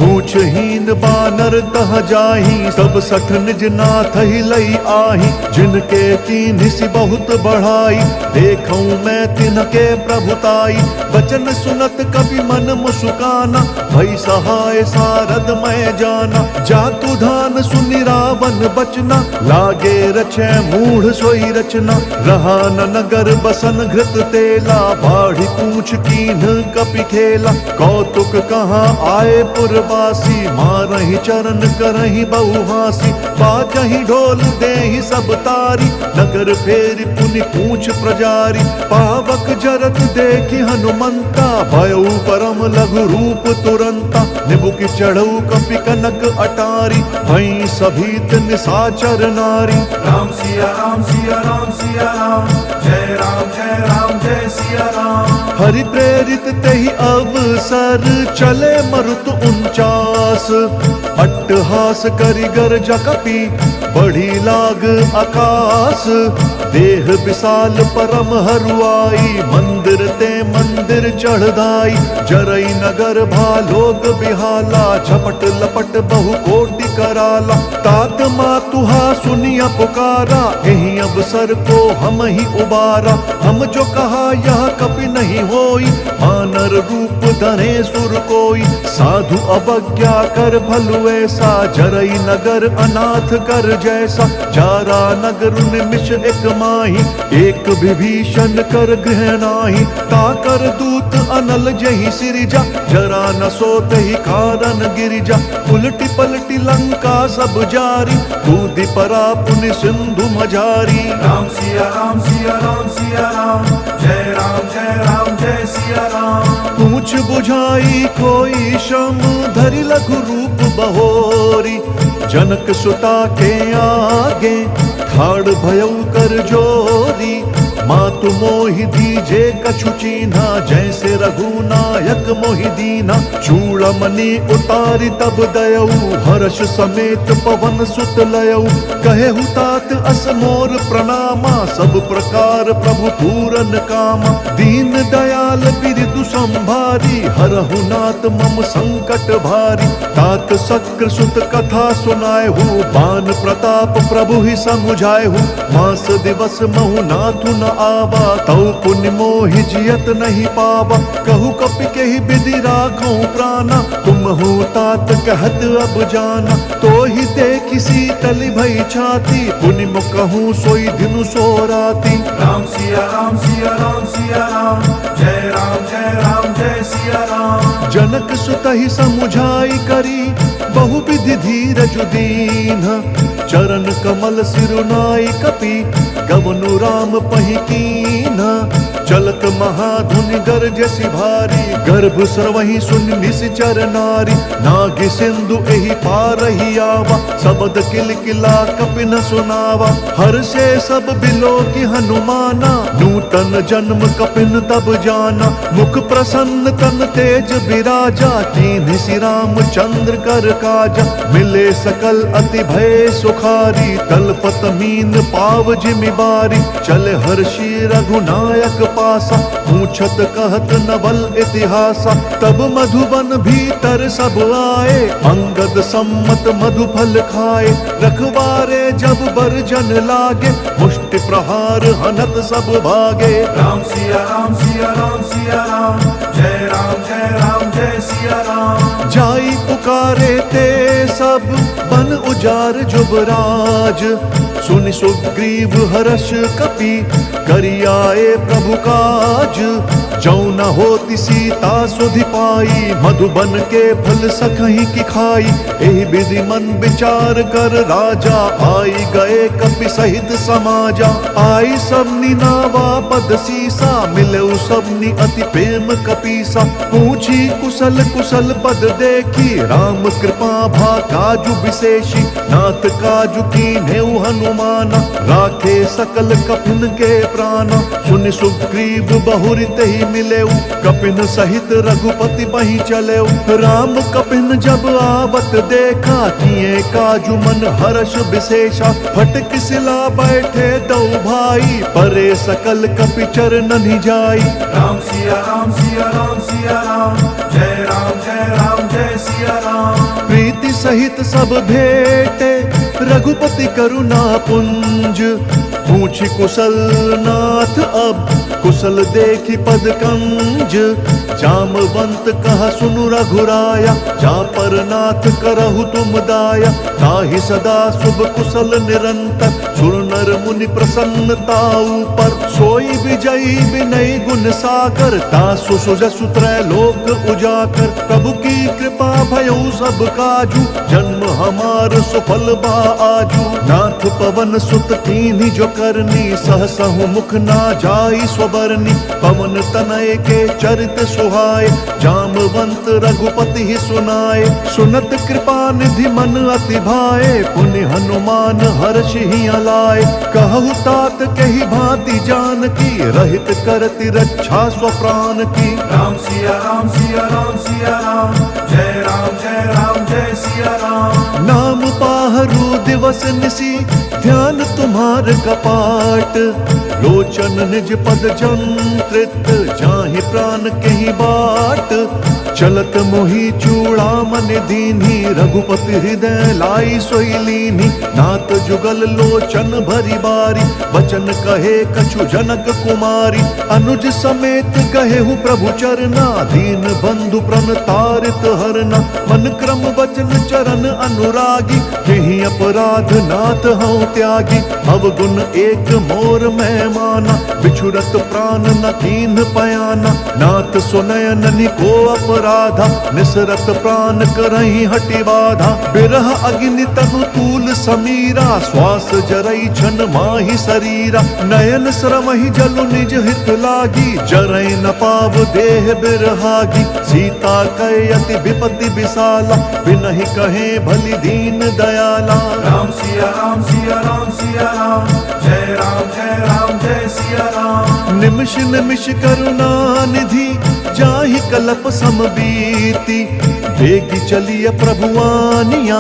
S1: पूछहीन बानर तह जाही, सब सठ निज नाथ ही लई आही। जिनके कीन्हि बहुत बढ़ाई, देखूं मैं तिनके प्रभुताई। बचन सुनत कवि मन मुस्काना, भई सहाय सारद मैं जाना। जातु धान सुनि रावण बचना, लागे रचै मूढ़ सोई रचना। रहा न नगर बसन घृत तेला, बाढ़ी पूछ कीन्ह कपि खेला। कौतुक कहाँ आए पुरवासी, मारहि चरण करहि बहुहासी। बाजहि ढोल देहि सब तारी, नगर फेरि पुनि पूछ प्रजारी। पावक जरत देखि हनुमंता, भयउ परम लघु रूप तुरंता। निबुकि चढ़ऊ कपि कनक अटारी, भई सभीत निसाचर नारी।
S2: राम सिया राम सिया राम सिया राम, जय राम जय सिया राम।
S1: हरि प्रेरित तेहि अवसर, चले मरुत 49। अट्टहास करि गर्ज कपि, बढ़ी लाग आकाश। देह विशाल परम हरुआई, मंदिर ते मंदिर चढ़दाई। जरई नगर भालोक बिहाला, झपट लपट बहु कोटि कराला। तात मातुहा सुनिया पुकारा, एहि अवसर को हम ही उबारा। हम जो कहा यह कपि नहीं होई, मानर रूप धरे सुर कोई। साधु अवज्ञा कर फल ऐसा, जरई नगर अनाथ कर जैसा। जारा नगर निमिष एक माही, एक विभीषण कर गृह नाही। ताकर दूत अनल जहि सिरिजा, जरा न सोत ही कारण गिरिजा। उलटी पलटी लंका सब जारी, कूदि परा पुनि सिंधु मझारी।
S2: राम सिया राम सिया राम सिया राम, जय राम जय सिया राम।
S1: पूछ बुझाई कोई श्रम, धरि लघु रूप बहोरी। जनक सुता के आगे, ठाड़ भयउ कर जोरी। मातु मोहि दीजे कछु चीन्हा, जैसे रघुनायक मोहि दीना। चूड़मणि उतारि तब दयऊ, हर्ष समेत पवन सुत लयऊ। कहेहु तात अस मोर प्रणामा, सब प्रकार प्रभु पूरन कामा। दीन दयाल बिरदु संभारी, हरहु नाथ मम संकट भारी। तात शक्र सुत कथा सुनाएहु, बान प्रताप प्रभु ही समुझाएहु। मास दिवस महु नाथु न आवा, तऊ पुण्य मोहि जियत नहीं पावा। कहु कपि केहि विधि राखो प्राणा, तुम हो तात कहत अब जाना। तो ही देखि शीतल भई छाती, पुण्य मु कहूँ सोई दिनु सो राती।
S2: राम सिया राम सिया राम सिया राम, जय राम जय राम जय सिया राम।
S1: जनक सुतहि समुझाई करी, बहु विधि धीरज दीन। चरण कमल सिरुनाई कपि, गवनु राम पहि कीन्हा। चलत महाधुनि गरजसि भारी, गर्भ स्रवहि सुन निश्चर नारी। नागि सिंधु एहि पारहि आवा, सबद किलकिला कपि न सुनावा। हर से सब बिलो की हनुमाना, नूतन जन्म कपिन तब जाना। मुख प्रसन्न तन तेज बिराजा, कीन्हि श्री राम चंद्र कर काजा। मिले सकल अति भय सुखारी, तलपत मीन पाव जिमि बारी। चले हर्षि रघुनायक पासा, पूछत कहत नवल इतिहासा। तब मधुबन भीतर सब आए, अंगद सम्मत मधु फल खाए। रखवारे जब बरजन लागे, मुष्टि प्रहार हनत सब भागे।
S2: राम सिया राम सिया राम सिया राम, जय राम जय सिया राम।
S1: जाई पुकारे ते सब, बन उजार जुबराज। सुनि सुग्रीव हर्ष कपि, करियाए प्रभु काज। जौ न होति सीता सुधि पाई, मधुबन के फल सखहि की खाई। एहि विधि मन विचार कर राजा, आई गए कपि सहित समाजा। आई सबनी नावा पद सीसा, मिलऊ सबनी अति प्रेम कपीसा। पूछी कुशल कुशल पद देखी, राम कृपा भा काजु विशेषी। नाथ काजु कीन्हेउ हनुमाना, राखे सकल कपिन के प्राणा। सुनि सुग्रीव बहुरि तेहि मिलेउ, कपिन सहित रघुपति बहि चलेउ। राम कपिन जब आवत देखा, किए काजु मन हर्ष विशेषा। फटक सिला बैठे दो भाई, परे सकल कपि चरणनि जाई।
S2: राम सिया राम सिया राम सिया राम, जय राम जय सिया राम।
S1: प्रीति सहित सब भेटे, रघुपति करुणा पुंज। पूछी कुशल नाथ अब, कुशल देखी पद कंज। जामवंत कहा सुनु रघुराया, जा पर नाथ करहु तुम दाया। ताहि सदा शुभ कुशल निरंतर, सुर नर मुनि प्रसन्नताऊ पर। सोई विजयी विनय गुण सागर, तासु सुजसु त्रैलोक उजाकर। प्रभु की कृपा भयउ सब काजू, जन्म हमार सुफल बा आजू। नाथ पवन सुत कीन्ही जो करनी, सहसहु मुख ना जाई स्वबरनी। पवन तनय के चरित सुहाए, जामवंत रघुपति ही सुनाए। सुनत कृपा निधि मन अति भाए, पुनि हनुमान हर्ष ही अलाए। कहु तात कही भांति जान की, रहित करति रक्षा स्वप्राण की।
S2: राम सिया राम सिया राम सिया राम, जय राम जय सिया राम।
S1: नाम पाहरु दिवस निसी, ध्यान तुम्हार कपाट। लोचन निज पद जंत्रित, जाहि प्राण कहीं बाट। चलत मोहि चूड़ामन दीन्ही, रघुपति हृदय लाई सोई लीन्ही। नाथ जुगल लोचन भरी बारी, वचन कहे कछु जनक कुमारी। अनुज समेत कहेहु प्रभु चरना, दीन बंधु प्रण तारित हरना। मन क्रम वचन चरण अनुरागी, केहि अपराध नाथ हऊँ त्यागी। अवगुण एक मोर मैं माना, बिछुरत प्राण न कीन्ह पयाना। नाथ सुनयन को अपराधा, निसरत प्राण करहि हटि बाधा। बिरह अग्नि तनु तूल समीरा, श्वास जरई छन माहि शरीरा। नयन श्रमहि जलु निज हित लागी, जरई न पाव देह बिरहागी। सीता कै अति विपति विशाला, बिनहि कहे भली दीन दयाला।
S2: राम सिया राम सिया राम सिया राम, जय राम जय सिया राम।
S1: निमिष निमिष करुणा निधि, जाहि कलप समबीति। बेगी चलिय प्रभुआनिया,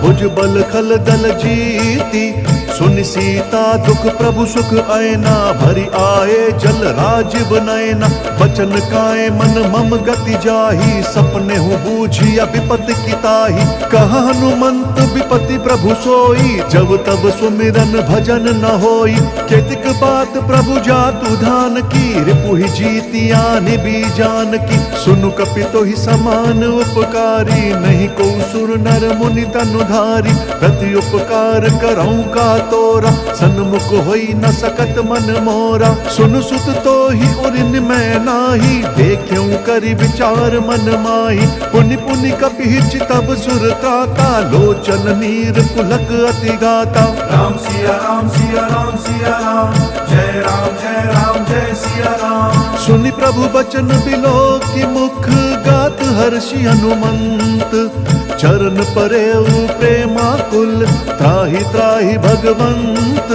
S1: भुजबल खल दल जीती। सुन सीता दुख प्रभु सुख आयना, भरी आए जल राजीव नयना। बचन काए मन मम गति जाही, सपने हूँ बूझिया विपत्ति की ताही। कहा हनुमंत विपत्ति प्रभु सोई, जब तब सुमिरन भजन न होई। केतिक बात प्रभु जातु धान की, रिपु ही जीती आने भी जान की। सुनु कपि तो ही समान उपकारी, नहीं को सुर नर मुनि तनुधारी। प्रति उपकार करऊं का तोरा, सन्मुख होई न सकत मन मोरा। सुन सुत तो ही उरिन मैं नाही, देख्यूं करि विचार मन माही। पुनि पुनि कपि चितव सुर त्राता, लोचन नीर पुलक अति गाता।
S2: राम सिया राम सिया राम सिया राम, जय राम जय सिया राम।
S1: सुनि प्रभु बचन बिलो की मुख, गात हर्षि हनुमंत। चरण परेउ प्रेमाकुल, त्राहि त्राहि भगवंत।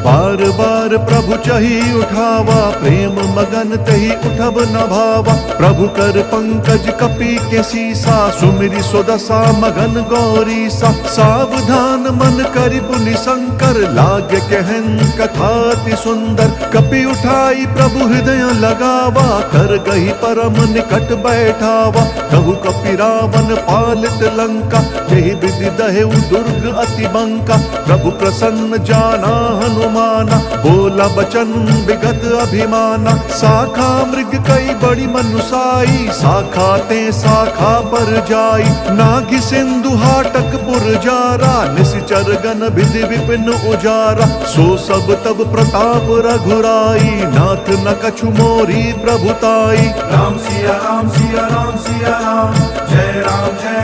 S1: बार बार प्रभु चही उठावा, प्रेम मगन तही उठब न भावा। प्रभु कर पंकज कपि के सीसा, सुमिरि सुदशा मगन गौरी सा। सावधान मन करि पुनि शंकर, लागे कहन कथा अति सुंदर। कपि उठाई प्रभु हृदय लगावा, कर गही परम निकट बैठावा। कहु कपि रावण पालित लंका, यही विधि दहेउ दुर्ग अति बंका। प्रभु प्रसन्न जाना हनुमाना, बोला बचन विगत अभिमाना। शाखा मृग कई बड़ी मनुसाई, शाखा ते शाखा पर जाई। नागि सिंधु हाटक पुरजारा, निश्चर गण विधि विपिन उजारा। सो सब तब प्रताप रघुराई, नाथ न कछु मोरी प्रभुताई।
S2: राम सिया राम सिया राम सिया राम, जय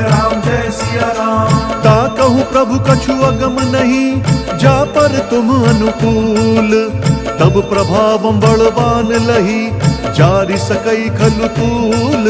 S2: राम जय सिया राम।
S1: ता कहूँ प्रभु कछु अगम नहीं, जा पर तुम अनुकूल। तब प्रभावम बलवान लही, जारि सकई खलु तूल।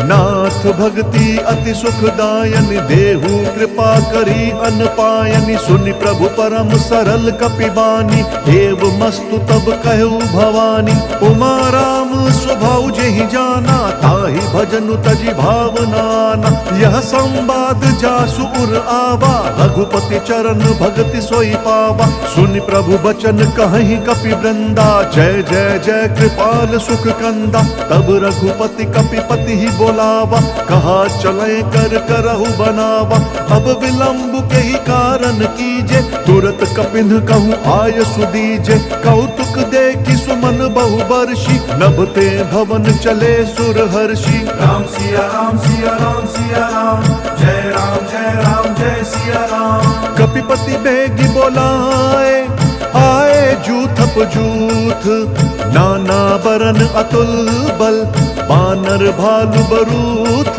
S1: नाथ भक्ति अति सुखदायन, देहु कृपा करी अन पायनि। सुनि प्रभु परम सरल कपिबानी, एव मस्तु तब कहु भवानी। उमा राम स्वभाव जेहि जाना, ताहि भजनु तजि भावनाना। यह संवाद जासु उर आवा, रघुपति चरण भगति सोई पावा। सुनि प्रभु बचन कहि कपि वृंदा, जय जय जय कृपाल सुख कंदा। तब रघुपति कपिपति ही बोलावा, कहा चले कर करहु बनावा। अब विलंब के ही कारण कीजे, तुरत कपिन कहूँ आय सुदीजे। कौतुक देखि सुमन बहु बर्षि, नभते भवन चले सुर हर्षि।
S2: राम सिया राम सिया राम सिया राम, जय राम जय सिया राम।
S1: कपिपति बेगी बोलाए, आए जूथप जूथ। नाना बरन अतुल बल, बानर भालु बरूथ।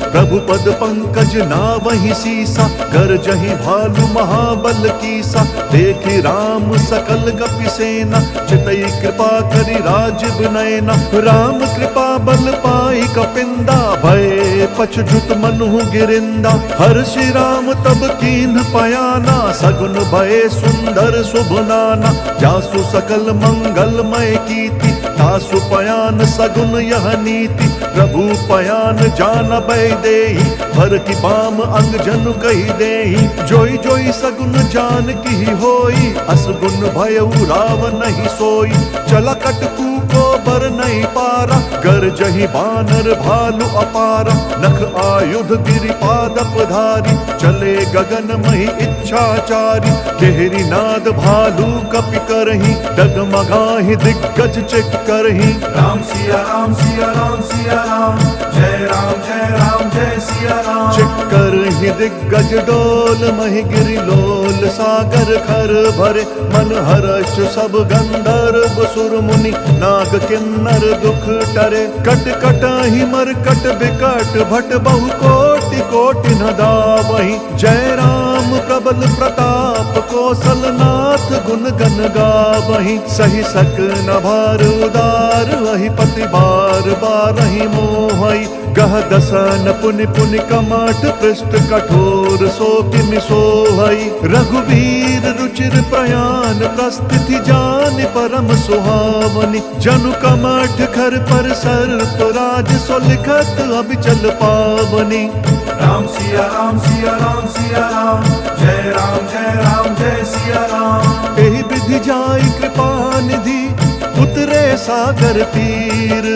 S1: प्रभु पद पंकज नावहि सीसा, गरजहि भालु महाबल कीसा। देखि राम सकल गपि सेना, चितई कृपा करि राजीव नयना। राम कृपा बल पाई कपिंदा, भय पछजुत मनु गिरिंदा। हर्षि राम तब कीन्ह पयाना, सगुन भय सुंदर शुभ नाना। जासु सकल मंगलमय कीति, तासु पयान सगुन यह नीति। प्रभु पयान जान बै देहि, भर की बाम अंग जनु कही देहि। जोई जोई सगुन जान की होई, असगुन भयउ रावण नहीं सोई। चला कटकू को बर नहीं पारा, गर जही बानर भालु अपारा। नख आयुध गिरिपादप धारी, चले गगन मही इच्छाचारी। केहरी नाद भालू कपि करही, डगमगाहि दिग्गज चिक करही।
S2: राम सिया राम सिया राम सिया राम, जय राम जय सिया राम।
S1: चिक्कर ही दिग्गज डोल, मही गिरि लोल सागर खर भरे। मन हर्ष सब गंधर्व सुर मुनि, नाग किन्नर दुख टरे। कट कट ही मरकट बिकट, भट बहु कोटि कोटि न दावहि। जय राम प्रबल प्रताप, कौशलनाथ गुण गन गावहि। सही सक न भार उदार, वही पति बार बारहि मोहई। गह दसन पुनि पुनि कमठ, पृष्ठ कठोर सो किमि सोहई। रघुवीर रुचिर प्रयाण, प्रस्थिति जान परम सुहावनी। जनु कमठ खर पर सर्प राज, सो लिखत अभिचल पावनी।
S2: राम सिया राम सिया राम सिया राम, जय राम जय सिया राम।
S1: एहि विधि जाई कृपा निधि उतरे सागर तीर,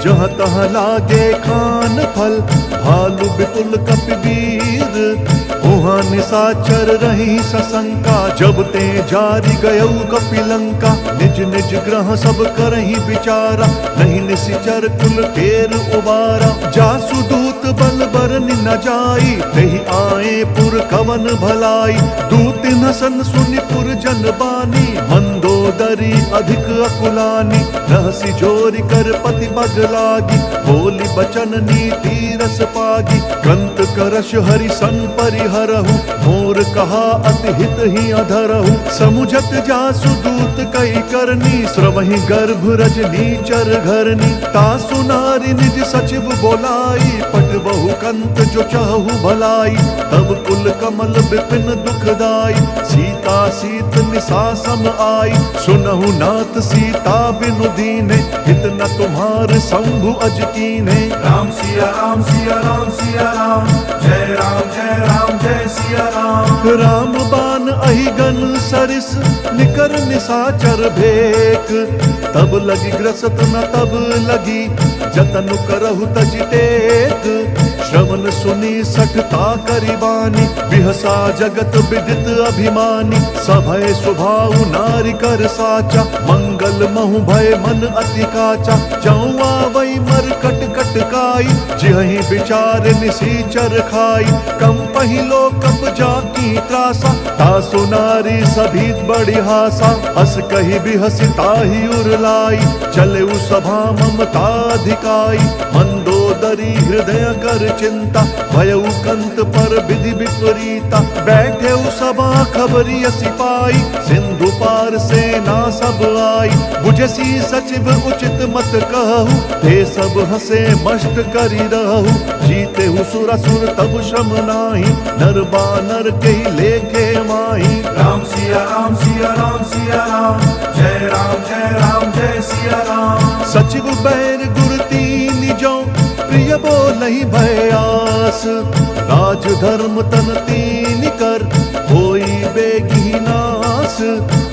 S1: जहाँ तहाँ लागे खान फल भालु बिपुल कपिवीर। उहाँ निशाचर रही सशंका, जब ते जारी गयऊ कपिलंका। निज निज ग्रह सब करही विचारा, नहीं निशिचर कुल केर उबारा। जासु दूत बल बरनि न जाई, तेहि आए पुर कवन भलाई। दूत नसन सुनि पुर जन बानी, मंदोदरी अधिक अकुलानी। रहसि जोरि कर पति बग लागी, बोली बचन नीति रस पागी। कंत करश हरि सन परिहरहु, मोर कहा अति हित ही अधरहु। समुझत जासु दूत कई करनी, स्रवहि गर्भ रजनी चर घरनी। तासु नारी निज सचिव बोलाई, पटवहु कंत जो चाहु भलाई। तब कुल कमल विपिन दुखदाई, सीता सीत निशा सम आई। सुनहु नाथ सीता बिनु दीने, हित न तुम्हार शंभु अज कीन्हे।
S2: राम सिया राम सिया राम सिया राम, जय राम जय सिया राम।
S1: राम बान अहिगन सरिस, निकर निशाचर भेक। तब लगी ग्रसत न तब लगी, जतन करहु तजि टेक। श्रवण सुनी सठता करिबानी, बिहसा जगत विदित अभिमानी। सभय स्वभाव नारी कर साचा, मंगल महु भय मन अति काचा। जाऊँ आवई मर कट कट काई, जिहि विचार निशीचर खाई। कम पहिलो कप जाकी त्रासा, तासु नारी सभी बड़ी हासा। हस कही बिहसी ताहि उरलाई, चले उ सभा ममता धिकाई। मंदोदरी हृदय कर चिंता, भयउ कंत पर विधि विपरीता। बैठे उ सभा खबरी सिपाई, सिंधु पार सेना सब आई। बुझसी सचिव उचित मत कहु, ते सब हसे मष्ट करी रहु। जीते हु सुर असुर तब श्रम नाही, नर बानर के लेखे माही।
S2: राम सिया राम सिया राम सिया राम, जय राम जय सिया राम।
S1: सचिव बैर गुरती निजो, प्रिय बोलहि भयास। राज धर्म तन तीन कर, होई बेगी नास।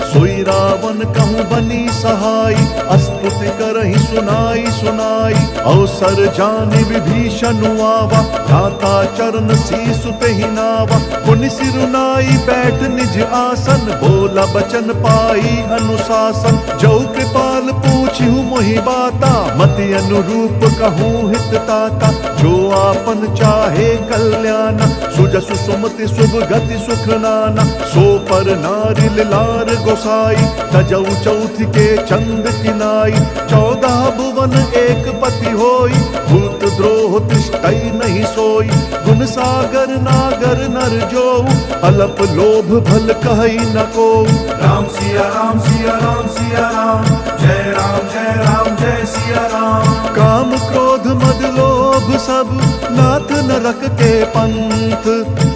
S1: सोई रावण कहूँ बनी सहाय, अस्तुति करहि सुनाई सुनाई। अवसर जानि विभीषण आवा, भ्राता चरण शीसु तेहि नावा। पुनि सिरुनाई बैठ निज आसन, बोला बचन पाई अनुशासन। जो कृपाल पूछिहु मोहि बाता, मति अनुरूप कहूँ हित ताता। जो आपन चाहे कल्याण, सुजसु सुमति शुभ गति सुख नाना। सो पर नारी लार गोसाई, तजऊ चौथ के चंद किनाई। 14 भुवन एक पति होई, भूत द्रोह तिष्ठई नहीं सोई। गुण सागर नागर नर जोऊ, अलप लोभ भल कहई न कोऊ।
S2: राम सिया राम सिया राम सिया राम, जय राम जय सिया राम।
S1: काम क्रोध मद लोभ सब, नाथ नरक के पंथ।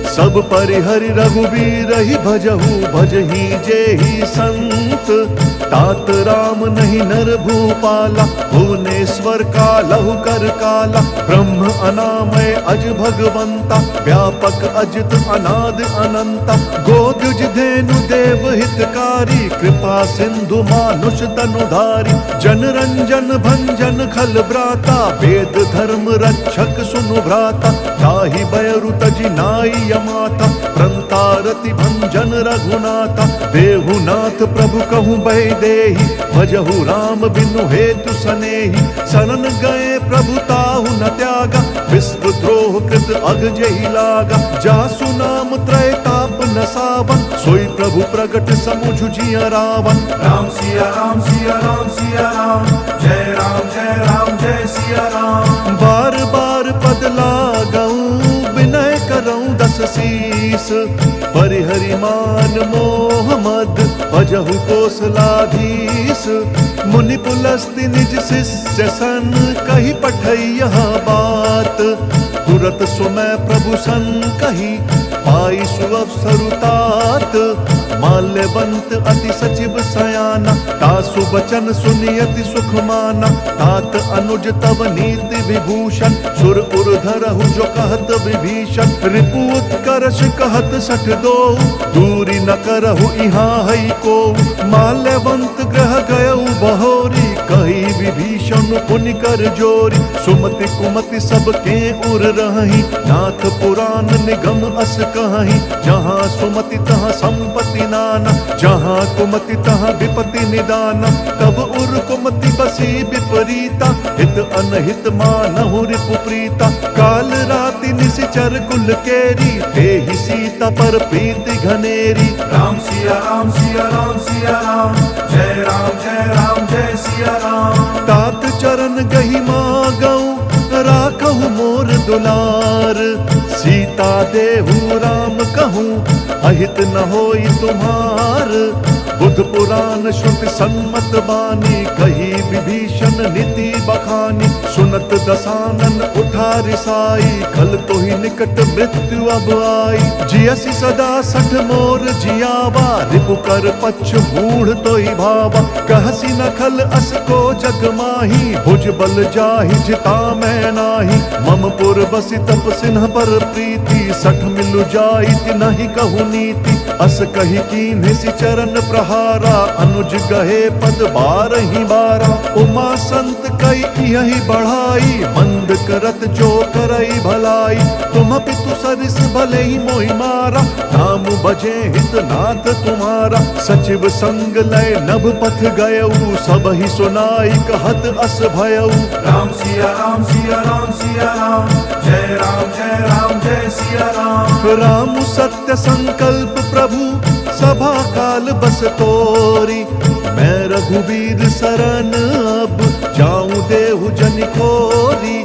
S1: सब परिहरि रघुबीर ही भजहु, भजहि जेहि संत। तात राम नहीं नर भूपाला, भुवनेश्वर कालहु कर काला। ब्रह्म अनामय अज भगवंता, व्यापक अजित अनाद अनंता। गोद्युज धेनु देव हितकारी, कृपा सिंधु मानुष तनुधारी। जन रंजन भंजन खल ब्राता, वेद धर्म रक्षक सुनु भ्राता। ताहि बयरु तजि नाई यमाता, प्रंतारति भंजन रघुनाथा। देहुनाथ प्रभु कहूँ बहि देहि, भजहु राम बिनु हेतु सनेहि। शरण गए प्रभु ताहु न त्यागा, विश्व द्रोह कृत अग जेहि लागा। जासु नाम त्रय ताप न सावन, सोई प्रभु प्रगट समुझ जिया रावण।
S2: राम सिया राम सिया राम सिया राम, जय राम जय सिया राम।
S1: बार बार पद लागऊं, विनय करऊं दस शीस। परिहरि मान मोह मद, भजहु कौशलाधीश। मुनि पुलस्ति निज शिष्य सन, कही पठई यह बात। तुरत सुमय प्रभु सन कही, पाई सुअवसरु तात। माल्यवंत अति सचिव सयाना, सुबचन सुनियति सुख माना, तात अनुज तव नीति विभूषण, सुर उर धरहु जो कहत विभीषण, रिपु उत्कर्ष कहत सठ दो, दूरी न करहु इहाँ हई को, माल्यवंत ग्रह गयउ बहोरी, कही विभीषण पुनि कर जोरी, सुमति कुमति सब के उर रही, नाथ पुराण निगम अस कहीं, जहाँ सुमति तहाँ संपत्ति नाना, जहाँ कुमति तहाँ विपत्ति निदाना, तब उर कुमति बसी विपरीता, हित अनहित मानहु रिपु प्रीता, काल राति निशिचर कुल केरी, तेहि सीता पर प्रीति घनेरी।
S2: राम सिया राम सिया राम सिया राम, जय राम जय राम जय सिया राम।
S1: तात चरण गही मागऊ राखहु मोर दुलार, सीता देहु राम कहूँ अहित न होई तुम्हार, बुध पुराण श्रुति सन्मत बानी, कही विभीषण नीति बखानी, सुनत दसानन उठा रिसाई, कल तो ही निकट मृत्यु अब आई, जियसि सदा सठ मोर जियावा, रिपु कर पक्ष मूढ़ तो ही भावा, कहसी न खल अस को जग माही, भुज बल जाहि जिता मैं नाही, मम पुर बसि तप सिन्ह पर प्रीति, सठ मिलु जाई तिनहि कहु नीति, अस कही कीन्हि सि चरण प्रहारा, अनुज गहे पद बारहि बारा, उमा संत कई यही बढ़ाई, मंद करत जो करई भलाई, तुम पितु सरिस भले ही मोहि मारा, नाम बजे हित नाथ तुम्हारा, सचिव संग लय नभ पथ गयऊ, सब ही सुनाई कहत अस भयऊ।
S2: राम सिया राम सिया राम सिया राम, जय राम जय सिया राम।
S1: राम सत्य संकल्प प्रभु सभा काल बस तोरी, मैं रघुवीर शरण अब जाऊं देहु जनि खोरी,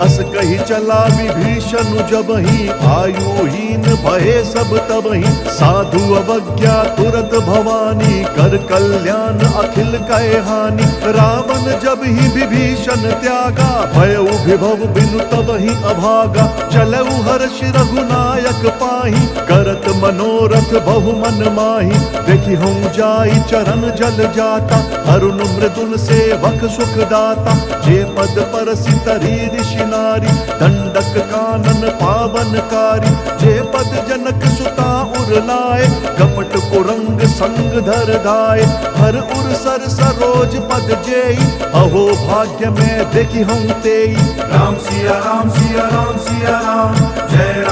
S1: अस कही चला विभीषण जबहि, आयुहीन भये सब तबहि, साधु अवज्ञा तुरत भवानी, कर कल्याण अखिल कहे हानि, रावण जब ही विभीषण त्यागा, भयउ विभव बिनु तबहि अभागा, चलऊ हर्ष रघुनायक पाहि, करत मनोरथ बहु मन माहि, देखि हूँ जाई चरण जल जाता, अरुण मृदुल सेवक सुख दाता, जे पद परसि तरी ऋषि नारी, दंडक कानन पावनकारी, जे पद जनक सुता उर लाए, कपट कुरंग संग धर धाय, हर उर सर सरोज पद जेई, अहो भाग्य में देखी हम तेई।
S2: राम सिया राम सिया राम सिया राम, जय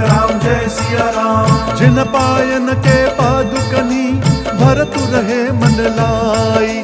S2: राम जय सिया राम।
S1: जिन पायन के पादुकनी भरतु रहे मन लाई,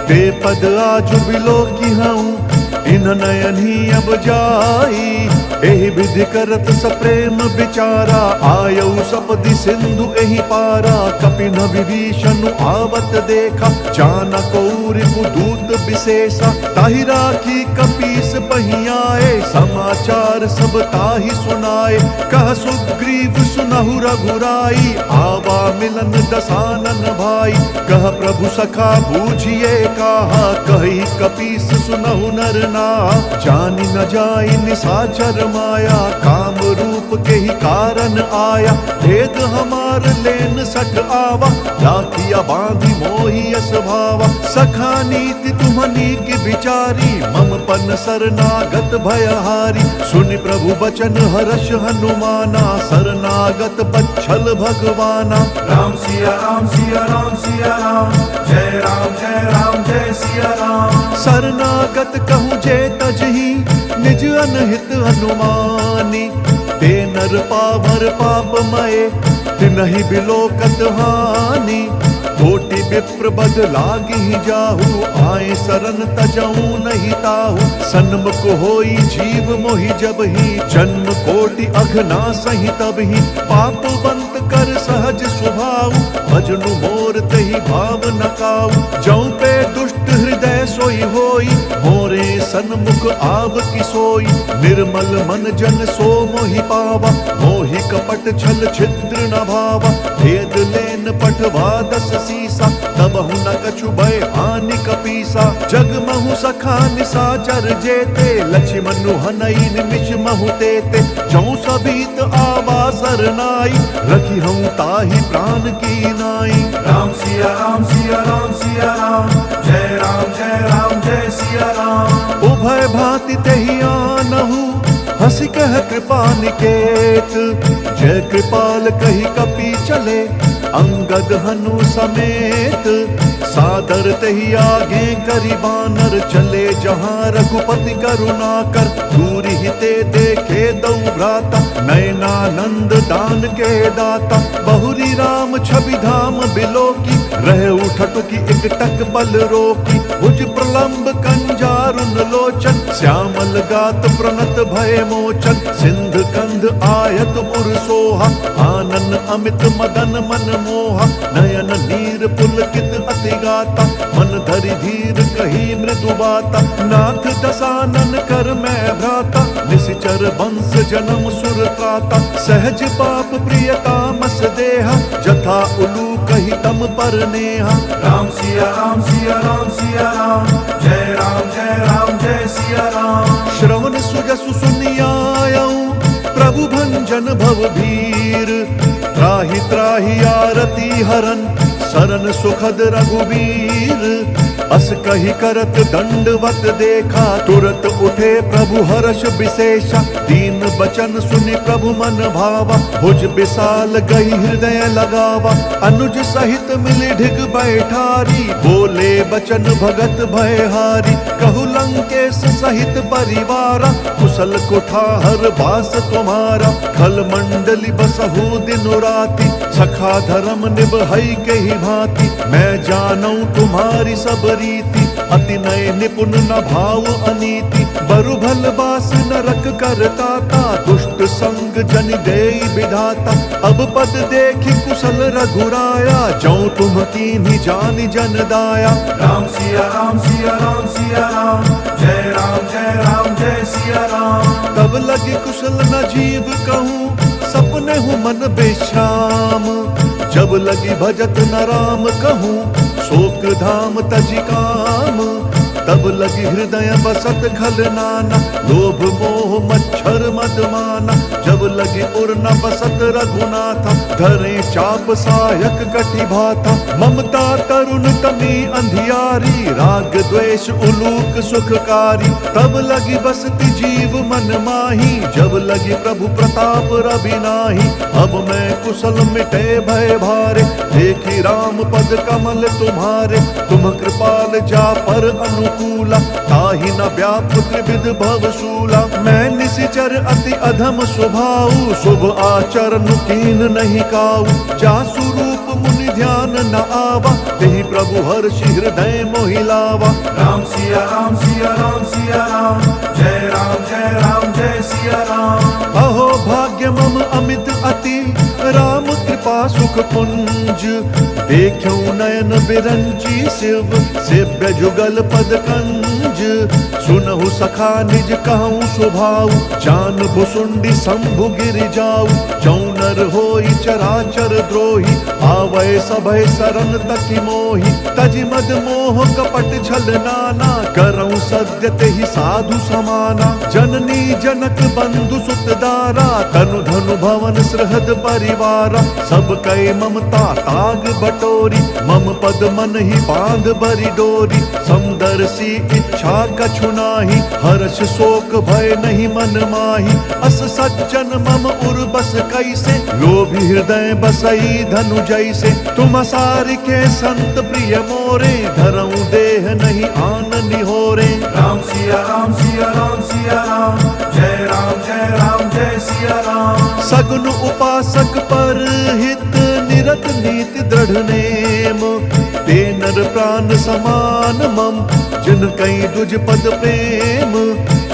S1: ते पद आजु बिलो की हूँ इन नयन ही अब जाई, एहि विधि करत सप्रेम विचारा, आयऊ सपदि सिंधु एहि पारा, कपिन विभीषण आवत देखा, जाना कौरिपु दूत विशेषा, ताहि राखी कपीस पहियाए, समाचार सब ताहि सुनाए, कह सुग्रीव सुनहु रघुराई, आवा मिलन दसानन भाई, कह प्रभु सखा बूझिए कहा, कही कपीस सुनहु नर नाहा, जानि न जाई निशाचर माया, काम रूप के ही कारण आया, भेद हमार लेन सठ आवा, राखिया बांधी मोहि यस भावा, सखा नीति तुम्हनी की विचारी, मम पन शरणागत भयहारी, सुनि प्रभु बचन हर्ष हनुमाना, शरणागत बच्छल भगवाना।
S2: राम सिया राम सिया राम सिया राम, जय राम जय सिया राम।
S1: शरणागत कहूँ जे तजहि निज अनहित हनुमानी, ते नर पावर पापमय तिनहि बिलोकत हानि, कोटि विप्र बद लागी जाहु, आए शरण तजऊ नहीं ताहु, सन्मुख होई जीव मोहि जबहि, जन्म कोटि अघना सही तबहि, पापवंत कर सहज स्वभाव, भजनु मोर तहि भाव न काऊ, जौं पे दुष्ट हृदय सोई होई, मोरे सन्मुख आव की सोई, निर्मल मन जन सो मोहि पावा, मोहि कपट छल छिद्र न भावा, भेद लेन पठवा दस सीसा, तबहु न कछु भय हानि कपीसा, जग महु सखा निशाचर जेते, लक्ष्मण हनई निमिष महु तेते, जौं सबीत आवा सरनाई, रखी हूँ ताहि प्राण की नाई।
S2: राम सिया राम सिया राम सिया राम,
S1: अति तेहि आनहु हंसी कह कृपा निकेत। जय कृपाल कही कपि चले अंगद हनु समेत। सादर तेहि आगे करि बानर चले जहाँ रघुपति करुणा कर। दूरि हिते देखे दौ भ्राता नयनानंद दान के दाता। बहुरी राम छवि धाम बिलोकी रहे उठटुकी एक टक पल रोकी। भुज प्रलंब कंजारुन लोचन श्यामल गात प्रणत भय मोचन। सिंध कंध आयत उर सोहा आनन अमित मदन मन मोहा। नयन नीर पुलकित अति गाता मन धरि धीर कही मृदु बाता। नाथ दसानन कर मैं भ्राता निशिचर वंश जन्म सुर त्राता। सहज पाप प्रिय तामस देहा जथा उलू कही तम पर नेहा।
S2: राम सिया राम सिया राम सिया राम जय राम जय सिया राम।
S1: श्रवण सुजसु सुनियायऊं प्रभु भंजन भव भीर। त्राहि त्राहि आरती हरन सरन सुखद रघुबीर। अस कही करत दंडवत देखा तुरत उठे प्रभु हर्ष विशेषा। दीन बचन सुनि प्रभु मन भावा भुज विशाल गई हृदय लगावा। अनुज सहित मिली ढिग बैठारी बोले बचन भगत भयहारी। कहु लंकेश सहित परिवारा कुशल कुठार बास तुम्हारा। खल मंडली बसहु दिन राति सखा धर्म निभई के ही भांति। मैं जानूं तुम्हारी सब रीति अति नय निपुण न भाव अनीति। बरु भल बास नरक करताता दुष्ट संग जन देई विधाता। अब पद देखी कुशल रघुराया जौ तुम कीन्ही जानि जन दाया।
S2: राम सिया राम सिया राम सिया राम जय सिया राम।
S1: तब लगी कुशल न जीव कहूँ सपने हूँ मन बेश्राम। जब लगी भजत न राम कहूँ शोक धाम तजि काम। तब लगी हृदय बसत खल नाना लोभ मोह मच्छर मद माना। जब लगी उर न बसत रघुनाथा धरे चाप सायक कटि भाता। ममता तरुण तमी अंधियारी राग द्वेष उलूक सुखकारी। तब लगी बसती जीव मन माही जब लगी प्रभु प्रताप रवि नाही। अब मैं कुशल मिटे भय भारे देखी राम पद कमल तुम्हारे। तुम कृपाल जा पर अनुकूला ताहि न व्याप त्रिविध भवशूला। मैं निशिचर अति अधम स्वभाव शुभ आचरण कीन नहीं काऊ। जासु रूप मुनि ध्यान न आवा तेहि प्रभु हर्षि हृदय मोहिलावा।
S2: राम सिया राम सिया राम सिया राम जय सिया राम।
S1: अहो भाग्य मम अमित अति राम कृपा सुख पुंज। देखूं नयन बिरंची शिव सेव्य जुगल पद कंज। सुनहु सखा निज कहूँ स्वभाव जान भुसुंडी शंभु गिर जाऊ। जौनर होई चराचर द्रोही आवै सभय सरन तकी मोही। तजि मद मोह कपट छल नाना करऊं सद्य तेहि साधु समाना। जननी जनक बंधु सुत दारा तनु धनु भवन सृहद परिवारा। सब कई ममता ताग बटोरी मम पद मन ही बांध बरी डोरी। समदर्शी इच्छा कछु नाही हर्ष शोक भय नहीं मन माही। अस सज्जन मम उर बस कैसे लोभी हृदय बसई धनु जैसे। तुम सारि के संत प्रिय मोरे धरऊं देह नहीं आन निहोरे।
S2: राम सिया राम सिया राम सिया राम जय सिया राम।
S1: सगुन उपासक पर हित निरत नीति दृढ़ नेम। ते नर प्राण समान मम जिन कई दुज पद प्रेम।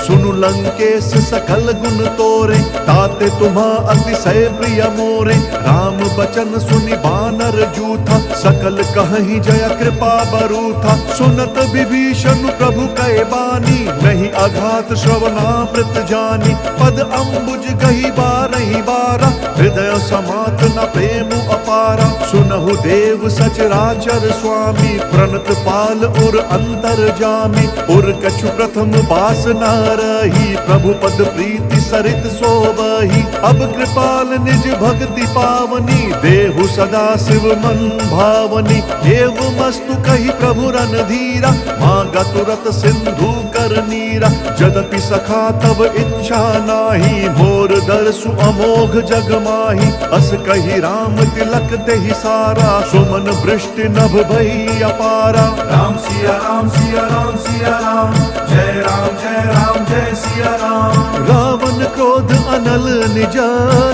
S1: सुनु लंकेश सकल गुण तोरे ताते तुम्हा अतिशय प्रिय मोरे। राम बचन सुनि बानर जूथा सकल कहीं जय कृपा बरूथा। सुनत विभीषण प्रभु कै बानी नहीं अघात श्रवणामृत जानी। पद अम्बुज गही बारही बारा हृदय समात न प्रेम अपारा। सुनहु देव सचराचर स्वामी प्रणत पाल उर अंतर जामी। उर कछु प्रथम बास न उबारही, प्रभु पद प्रीति सरित सोबही। अब कृपाल निज भक्ति पावनी, देहु सदा शिव मन भावनी। एव मस्तु कही प्रभु रणधीरा, मांगा तुरत सिंधु कर नीरा। जदपि सखा तब इच्छा नाही, मोर दर्शु अमोघ जग माही। अस कही राम तिलक तेहि सारा, सुमन वृष्टि नभ भई अपारा।
S2: राम सिया राम सिया राम सिया राम, जय राम जय राम जय सिया राम।
S1: रावण क्रोध अनल निज,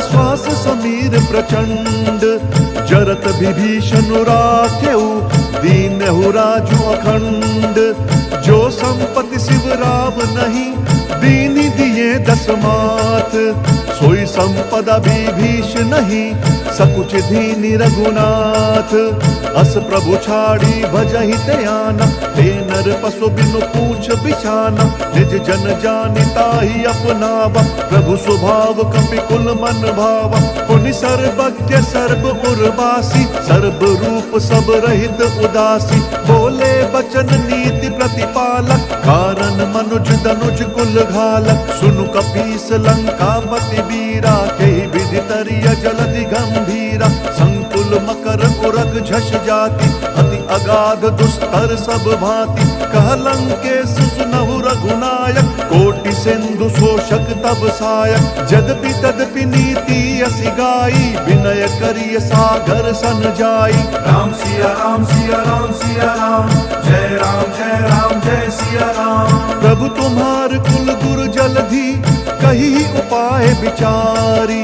S1: श्वास समीर प्रचंड। जरत विभीषण राख्यऊ, दीनहु राजु अखंड। जो संपत्ति शिव राव नहीं, दीनी दिए दस मात। सोई संपदा विभीष नहीं, सकुच दीनि रघुनाथ। अस प्रभु छाड़ी भजहि त्याना, ते नर पशु बिनु पूछ बिछाना। निज जन जानि ताहि अपनावा, प्रभु स्वभाव कपि कुल मन भावा। पुनि सर्वज्ञ सर्व उर्वासी, सर्व रूप सब रहित उदासी। बोले बचन नीति प्रतिपालक, कारण मनुज दनुज कुल घालक। सुनु कपीस लंकापति वीरा, केहि विधि तरिय जलधि गंभीरा। संकुल मकर उरग झष जाति, अति अगाध दुस्तर सब भांति। कह लंकेश सुनहु रघुनायक, कोटि सिंधु शोषक तब सायक। जदपि तदपि नीति असि गाई, विनय करिय सागर सन जाई।
S2: राम सिया राम सिया राम सिया राम, जय राम जय सिया राम।
S1: प्रभु तुम्हार कुल गुरु जलधि, कही उपाय विचारी।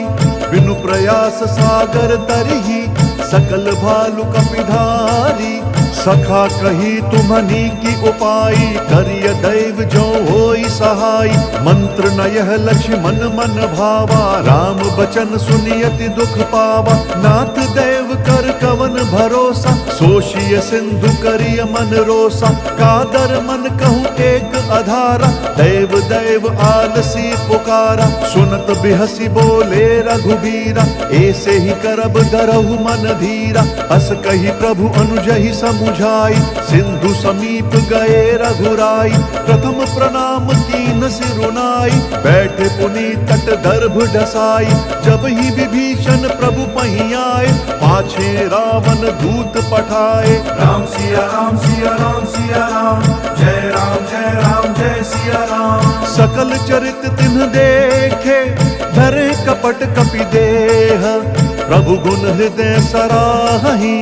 S1: बिनु प्रयास सागर तरही, सकल भालु कपिधारी। सखा कही तुम्हनी की उपाई, करिय दैव जो होई सहाई। मंत्र न यह लक्ष्मण मन भावा, राम बचन सुनियति दुख पावा। नाथ देव कर कवन भरोसा, सोशिय सिंधु करिय मन रोसा। कादर मन कहूँ एक अधारा, दैव दैव आलसी पुकारा। सुनत बिहसी बोले रघुबीरा, ऐसे ही करब दरहु मन धीरा। अस कही प्रभु अनुजहि समुझाई, सिंधु समीप गए रघुराई। प्रथम प्रणाम कीन सिरुनाई, बैठे पुनि तट दर्भ ढसाई। जब ही विभीषण प्रभु पहीं आए, पाछे रावण दूत पठाए।
S2: राम सिया राम सिया राम सिया राम, जय राम जय सिया राम।
S1: सकल चरित तिन्ह देखे, धरे कपट कपि देह। प्रभु गुण हृदय सराहि,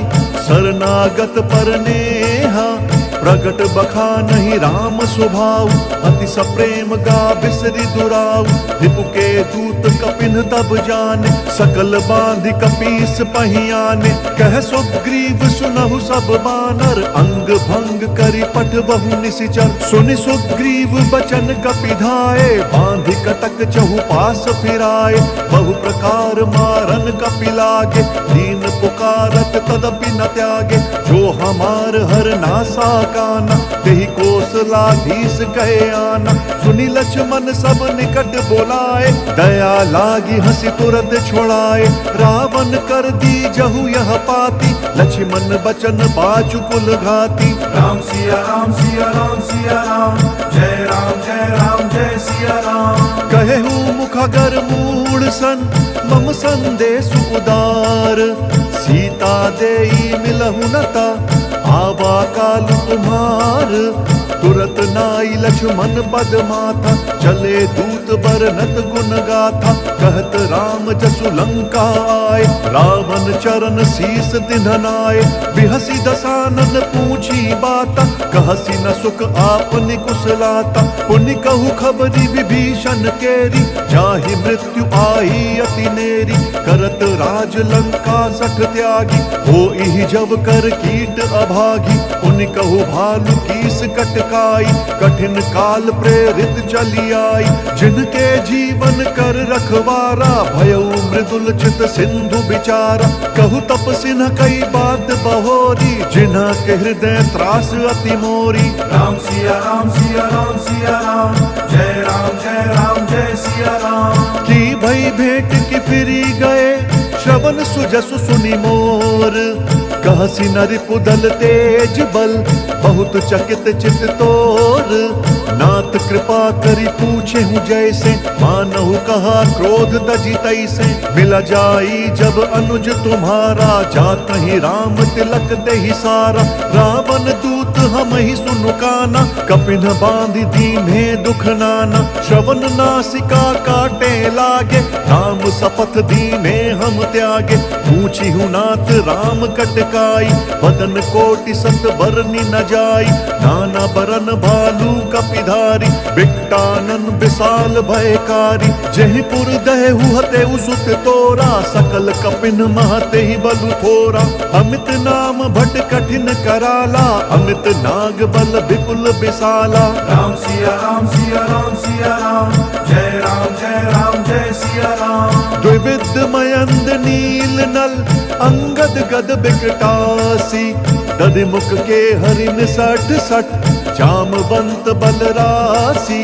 S1: शरणागत पर नेहा। प्रगट बखानहि राम स्वभाव, अति सप्रेम गा बिसरि दुराऊ। रिपु के दूत कपिन तब जाने, सकल बांधि कपीस पहीं आने। कह सुग्रीव सुनहु सब बानर, अंग भंग करि पठ बहु निशिचर। सुनि सुग्रीव बचन कपिधाए, बांधि कटक चहुपास फिराए। बहु प्रकार मारन कपि लागे, दीन पुकारत तदपि न त्यागे। जो हमार हर नासा काना, तेहि कोसलाधीश कहे आना। सुनि लक्ष्मण सब निकट बोलाए, दया लागी हंसी तुरत छोड़ाए। रावण कर दी जहु यह पाती, लक्ष्मण बचन बाचु कुल घाती।
S2: राम सिया राम सिया राम सिया राम, जय राम जय सिया राम।
S1: कहेहु मुखगर मूढ़ सन, मम संदेश उदार। सीता देई मिलहु नता, आवा काल तुम्हार। तुरत नाई लक्ष्मण पद माथा, चले दूत बरनत गुण गाथा। कहत राम जसु लंका आए, रावण चरण शीस तिन्हनाए। बिहसी दसानन पूछी बाता, कहसी न सुख आपनि कुशलाता। पुनि कहु खबरी विभीषण केरी, जाहि मृत्यु आई अति नेरी। करत राज लंका सठ त्यागी, होई जब कर कीट अभागी। पुनि कहु भालु कीस कटकाई, कठिन काल प्रेरित चली आई। जिनके जीवन कर रखवारा, भयउ मृदुल चित सिंधु बिचारा। कहु तपसिन कई बात बहोरी, जिन्हा के हृदय त्रास अति मोरी।
S2: राम सिया राम सिया राम सिया राम, जय राम जय सिया राम।
S1: की भई भेंट की फिरी गए, श्रवण सुजसु सुनि मोर। कहसी नरिपुदल तेज बल, बहुत चकित चित तोर। नाथ कृपा करी पूछे हूँ जैसे, मानहु कहा क्रोध तजी तैसे। मिला जाई जब अनुज तुम्हारा, जात ही राम तिलक ते ही सारा। रावण दूत हम ही सुनु काना, कपिन बांधि दीन्हे दुख नाना। श्रवण नासिका काटे लागे, राम सपथ दीने हम त्यागे। पूछी हूँ नाथ राम कटकाई, बदन कोटि सत बरनी न जाई। नाना बरन भालू कपिधारी, बिट्टानन विशाल भयकारी। जयपुर दहु हते उसुत तोरा, सकल कपिन महते ही बलु थोरा। अमित नाम भट कठिन कराला, अमित नाग बल विपुल विशाला।
S2: राम सिया राम सिया राम सिया राम, जय राम जय राम जय सिया राम।
S1: द्विविध मयंद नील नल, अंगद गद बिकटासी। दधिमुख के हरिन 60 जामवंत बलरासी।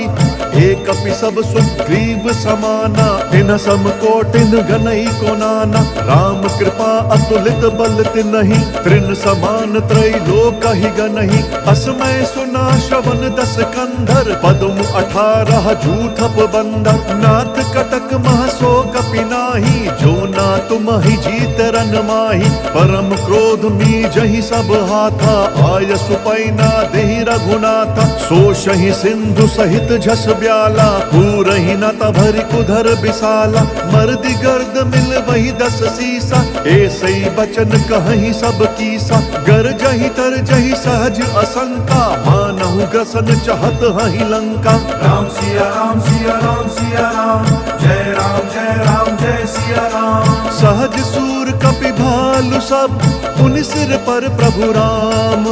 S1: एक कपि सब सुग्रीव समाना, इन सम कोटिन गनई को नाना। राम कृपा अतुलित बल तिनहि, त्रिन समान त्रैलोक ही गनहि। असमय सुना श्रवण 10 कंधर, पदुम 18 जूथप बंदर। नाथ कटक महसो कपि नाही, जो ना तुम ही जीत रन माही। परम क्रोध मीजहि सब हाथा, आय सुपैना देहि रघुनाथा। सोषहि सिंधु सहित झस ब्याला, पूरहि न तभरि कुधर विशाला। मर्दि गर्द मिल वही 10 सीसा, ऐसई बचन कहहि सब कीसा। गरजहि तरजहि सहज असंका, मानहु ग्रसन चहत हहि लंका।
S2: राम सिया राम सिया राम सिया राम, जय राम जय राम जय सिया राम।
S1: सहज सूर कपि भालु सब, पुनि सिर पर प्रभु राम।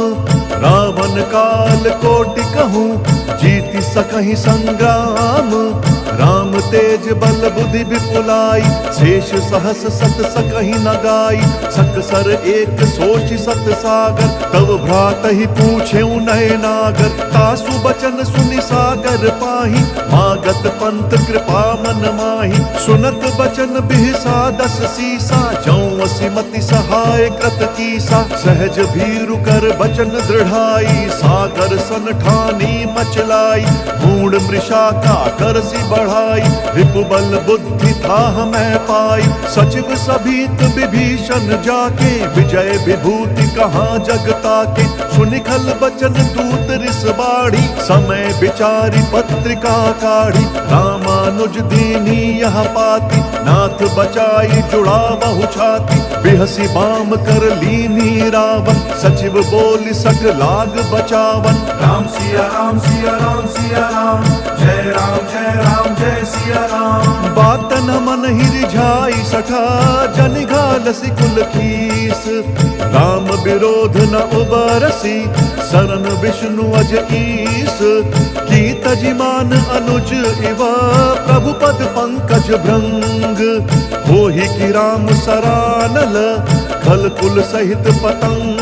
S1: रावण काल कोटि कहूँ, जीति सकहि संग्राम। राम तेज बल बुद्धि विपुलाई, शेष सहस सत सकहि न गाई। सकसर एक सोचि सत सागर, तब भ्रात ही पूछे नए नागर। तासु बचन सुनि सागर पाही, मागत पंथ कृपा मन माही। सुनत बचन बिहसा 10 सीसा, जौं सिमति सहाय कृत कीसा। सहज भीरु कर बचन दृढ़ाई, सागर सन ठानी मचलाई। मूढ़ मृषा का करसी बढ़ाई, रिपु बल बुद्धि था मैं पाई। सचिव सभीत विभीषण जाके, विजय विभूति कहाँ जगता के। सुनिखल बचन दूत रिस बाढ़ी, समय विचारी पत्रिका काढ़ी। रामानुज दीनी यह पाती, नाथ बचाई जुड़ा बहु छाती। बिहसी बाम कर लीनी रावण, सचिव बोल सक लाग बचावन।
S2: राम सिया राम सिया राम सिया राम, जय राम जय सिया राम।
S1: बात न मन ही रिझाई सठा, जन घालसी कुल खीस। राम विरोध न उबरसी, सरन विष्णु अज ईस। की तजिमान अनुज इवा, प्रभु पद पंकज भृंग। होहि की राम सरानल, खल कुल सहित पतंग।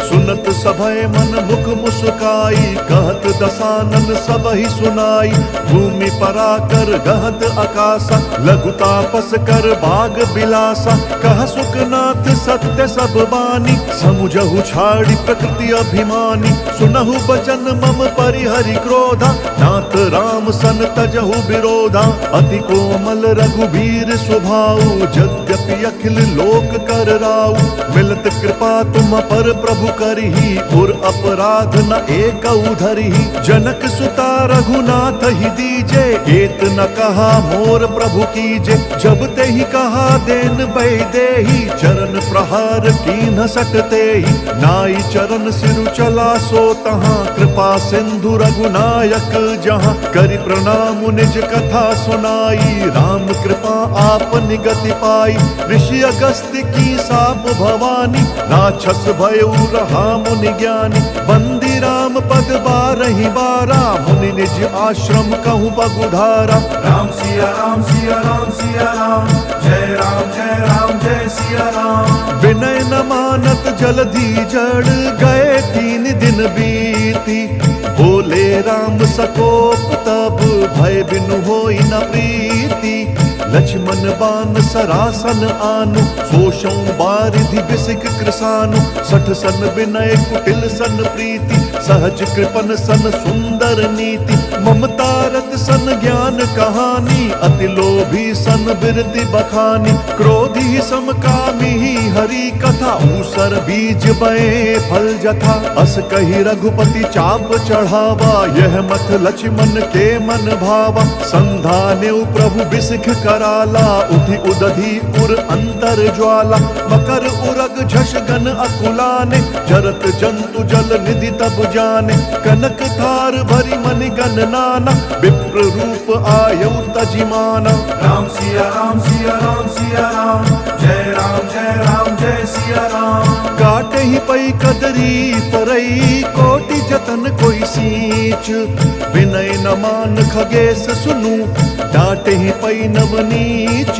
S1: सुनत सभय मन मुख मुस्काई, कहत दसानन सब ही सुनाई। भूमि पराकर गहत आकाशा, लघु तापस कर बाग बिलासा। कह सुखनाथ सत्य सब बानी, समुझहु छाड़ी प्रकृति अभिमानी। सुनहु बचन मम परिहरि क्रोधा, नाथ राम सन तजहु विरोधा। अति कोमल रघुबीर स्वभाव, यद्यपि अखिल लोक कर राउ। मिलत कृपा तुम पर प्रभु करही, और अपराध न एक धरही। जनक सुता रघुनाथ ही दीजे, एत न कहा मोर प्रभु कीजे। जब ते ही कहा देन बै देही, चरण प्रहार कीन्ह सटते ही। नाई चरण सिरु चला सो तहाँ, कृपा सिंधु रघुनायक जहाँ। करि प्रणाम निज कथा सुनाई, राम कृपा आप निगति पाई। ऋषि अगस्त्य की साप भवानी, राक्षस भयउ रहा मुनि ज्ञानी। बंदी राम पद 12 बारा, मुनि निज आश्रम कहूँ बगुधारा।
S2: राम सिया राम सिया राम सिया राम, जय राम जय सिया राम।
S1: विनय न मानत जलधि जड़, गए 3 दिन बीती। बोले राम सकोप तब, भय बिनु होई न प्रीति। लक्ष्मण बान सरासन आनु, सोषौ बारिधि बिसिक कृसानु, सठ सन विनय कुटिल सन प्रीति, सहज कृपन सन सुंदर नीति, ममता रत सन ज्ञान कहानी, अति लोभी सन बिरति बखानी, क्रोधी समकामी हरि कथा, ऊसर बीज बए फल जथा, अस कही रघुपति चाप चढ़ावा, यह मत लक्ष्मण के मन भावा, संधानेउ प्रभु बिसिख कराला, उठि उदधि उर अंतर ज्वाला, मकर उरग झष गन अकुलाने, जरत जंतु जल निधि तब जाने, कनक थार भरी मनि गन नाना, विप्र रूप आयौ तजिमाना।
S2: राम सिया राम सिया राम सिया राम, जय राम जय सिया राम।
S1: काटे ही पई कदरी परई, कोटि जतन कोई सींच, विनय न मान खगेश सुनु, डांटे ही पई नवनीच,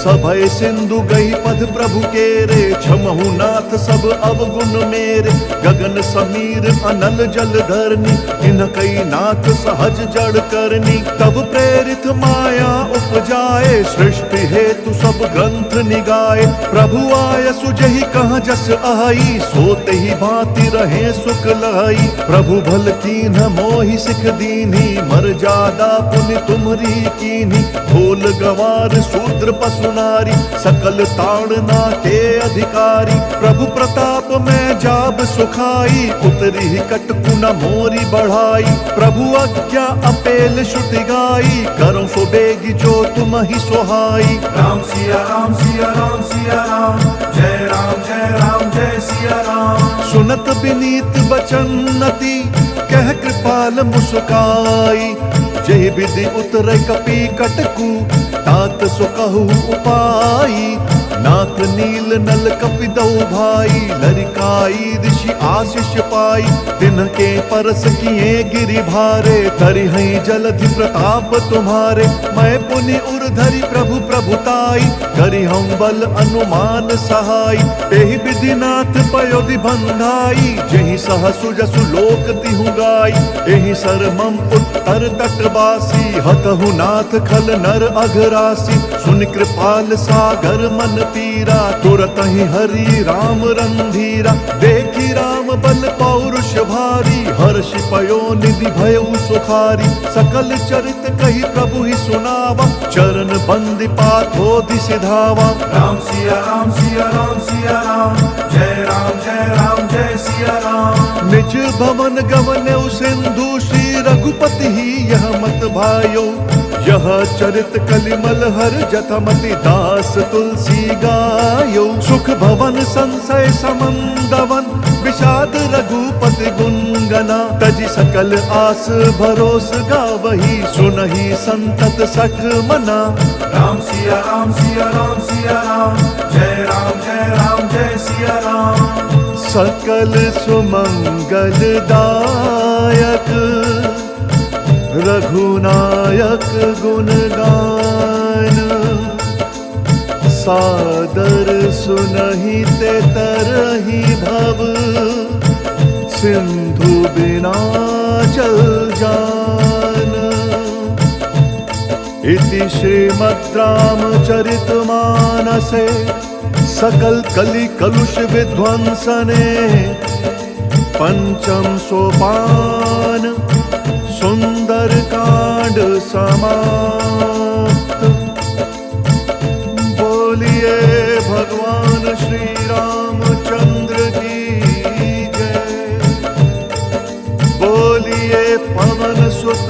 S1: सभय सिंधु गई पद प्रभु केरे, क्षमहु नाथ सब अवगुण मेरे, गगन समीर अनल जल धरनी, इन कई नाथ सहज जड़ करनी, तब प्रेरित माया उपजाए, सृष्टि हेतु सब ग्रंथ निगाए, प्रभु आय सुजहि कहाँ जस आई, सोते ही भांति रहे सुख लाई, प्रभु भल कीन्ह मोहि सिख दीन्ही, मर्यादा पुनि तुम्हरी कीन्ही, भोल गवार शूद्र पशु नारी, सकल ताड़ना के अधिकारी, प्रभु प्रताप में जाब सुखाई, उतरी ही कटकुना मोरी बढ़ाई, प्रभु आज्ञा अपेल श्रुति गाई, करो सो बेगी जो तुम ही सोहाई।
S2: राम सिया राम सिया राम सिया राम, जय राम जय सिया राम।
S1: सुनत विनीत बचन अति, कह कृपाल मुस्काई, जय विधि उतरे कपि कटकु, तात सो कहु उपाई, नाथ नील नल कपि दऊ भाई, लरिकाई ऋषि आशीष पाई, तिनके परस किए गिरि भारे, तरि हैं जलधि प्रताप तुम्हारे, मैं पुनि उर धरि प्रभु प्रभुताई, करि हम बल अनुमान सहाय, एहि विधि नाथ पयोधि बंधाई, जेहि सहसु जसु लोक तिहु गाई, एहि सर मम उत्तर तटवासी, हतहु नाथ खल नर अघरासी, सुन कृपाल सागर मन पीरा, तुरत ही हरि राम रंधीरा, देखी राम बल पौरुष भारी, हर्ष पयो निधि भयउ सुखारी, सकल चरित कही प्रभु ही सुनावा, चरण बंदी पाथोधि सिधावा।
S2: राम सिया राम सिया राम सिया राम, जय राम जय सिया राम।
S1: निज भवन गवन्यौ सिंधु, श्री रघुपति ही यह मत भायो, यह चरित कलिमल हर जथमति, दास तुलसी गायो, सुख भवन संशय समंदवन, विषाद रघुपति गुणगना, तजि सकल आस भरोस गावही, सुनहि संतत सठ मना।
S2: राम सिया राम सिया राम सिया राम, जय राम जय सिया राम।
S1: सकल सुमंगल दायक, रघुनायक गुणगान, सादर सुनहि ते तरहि भव, सिंधु बिना जल जान। इति श्रीमद् रामचरितमानसे, सकल कलि कलुष विध्वंसने, पंचम सोपान सुंदर कांड समाप्त। बोलिए भगवान श्री रामचंद्र की जय, बोलिए पवन सुत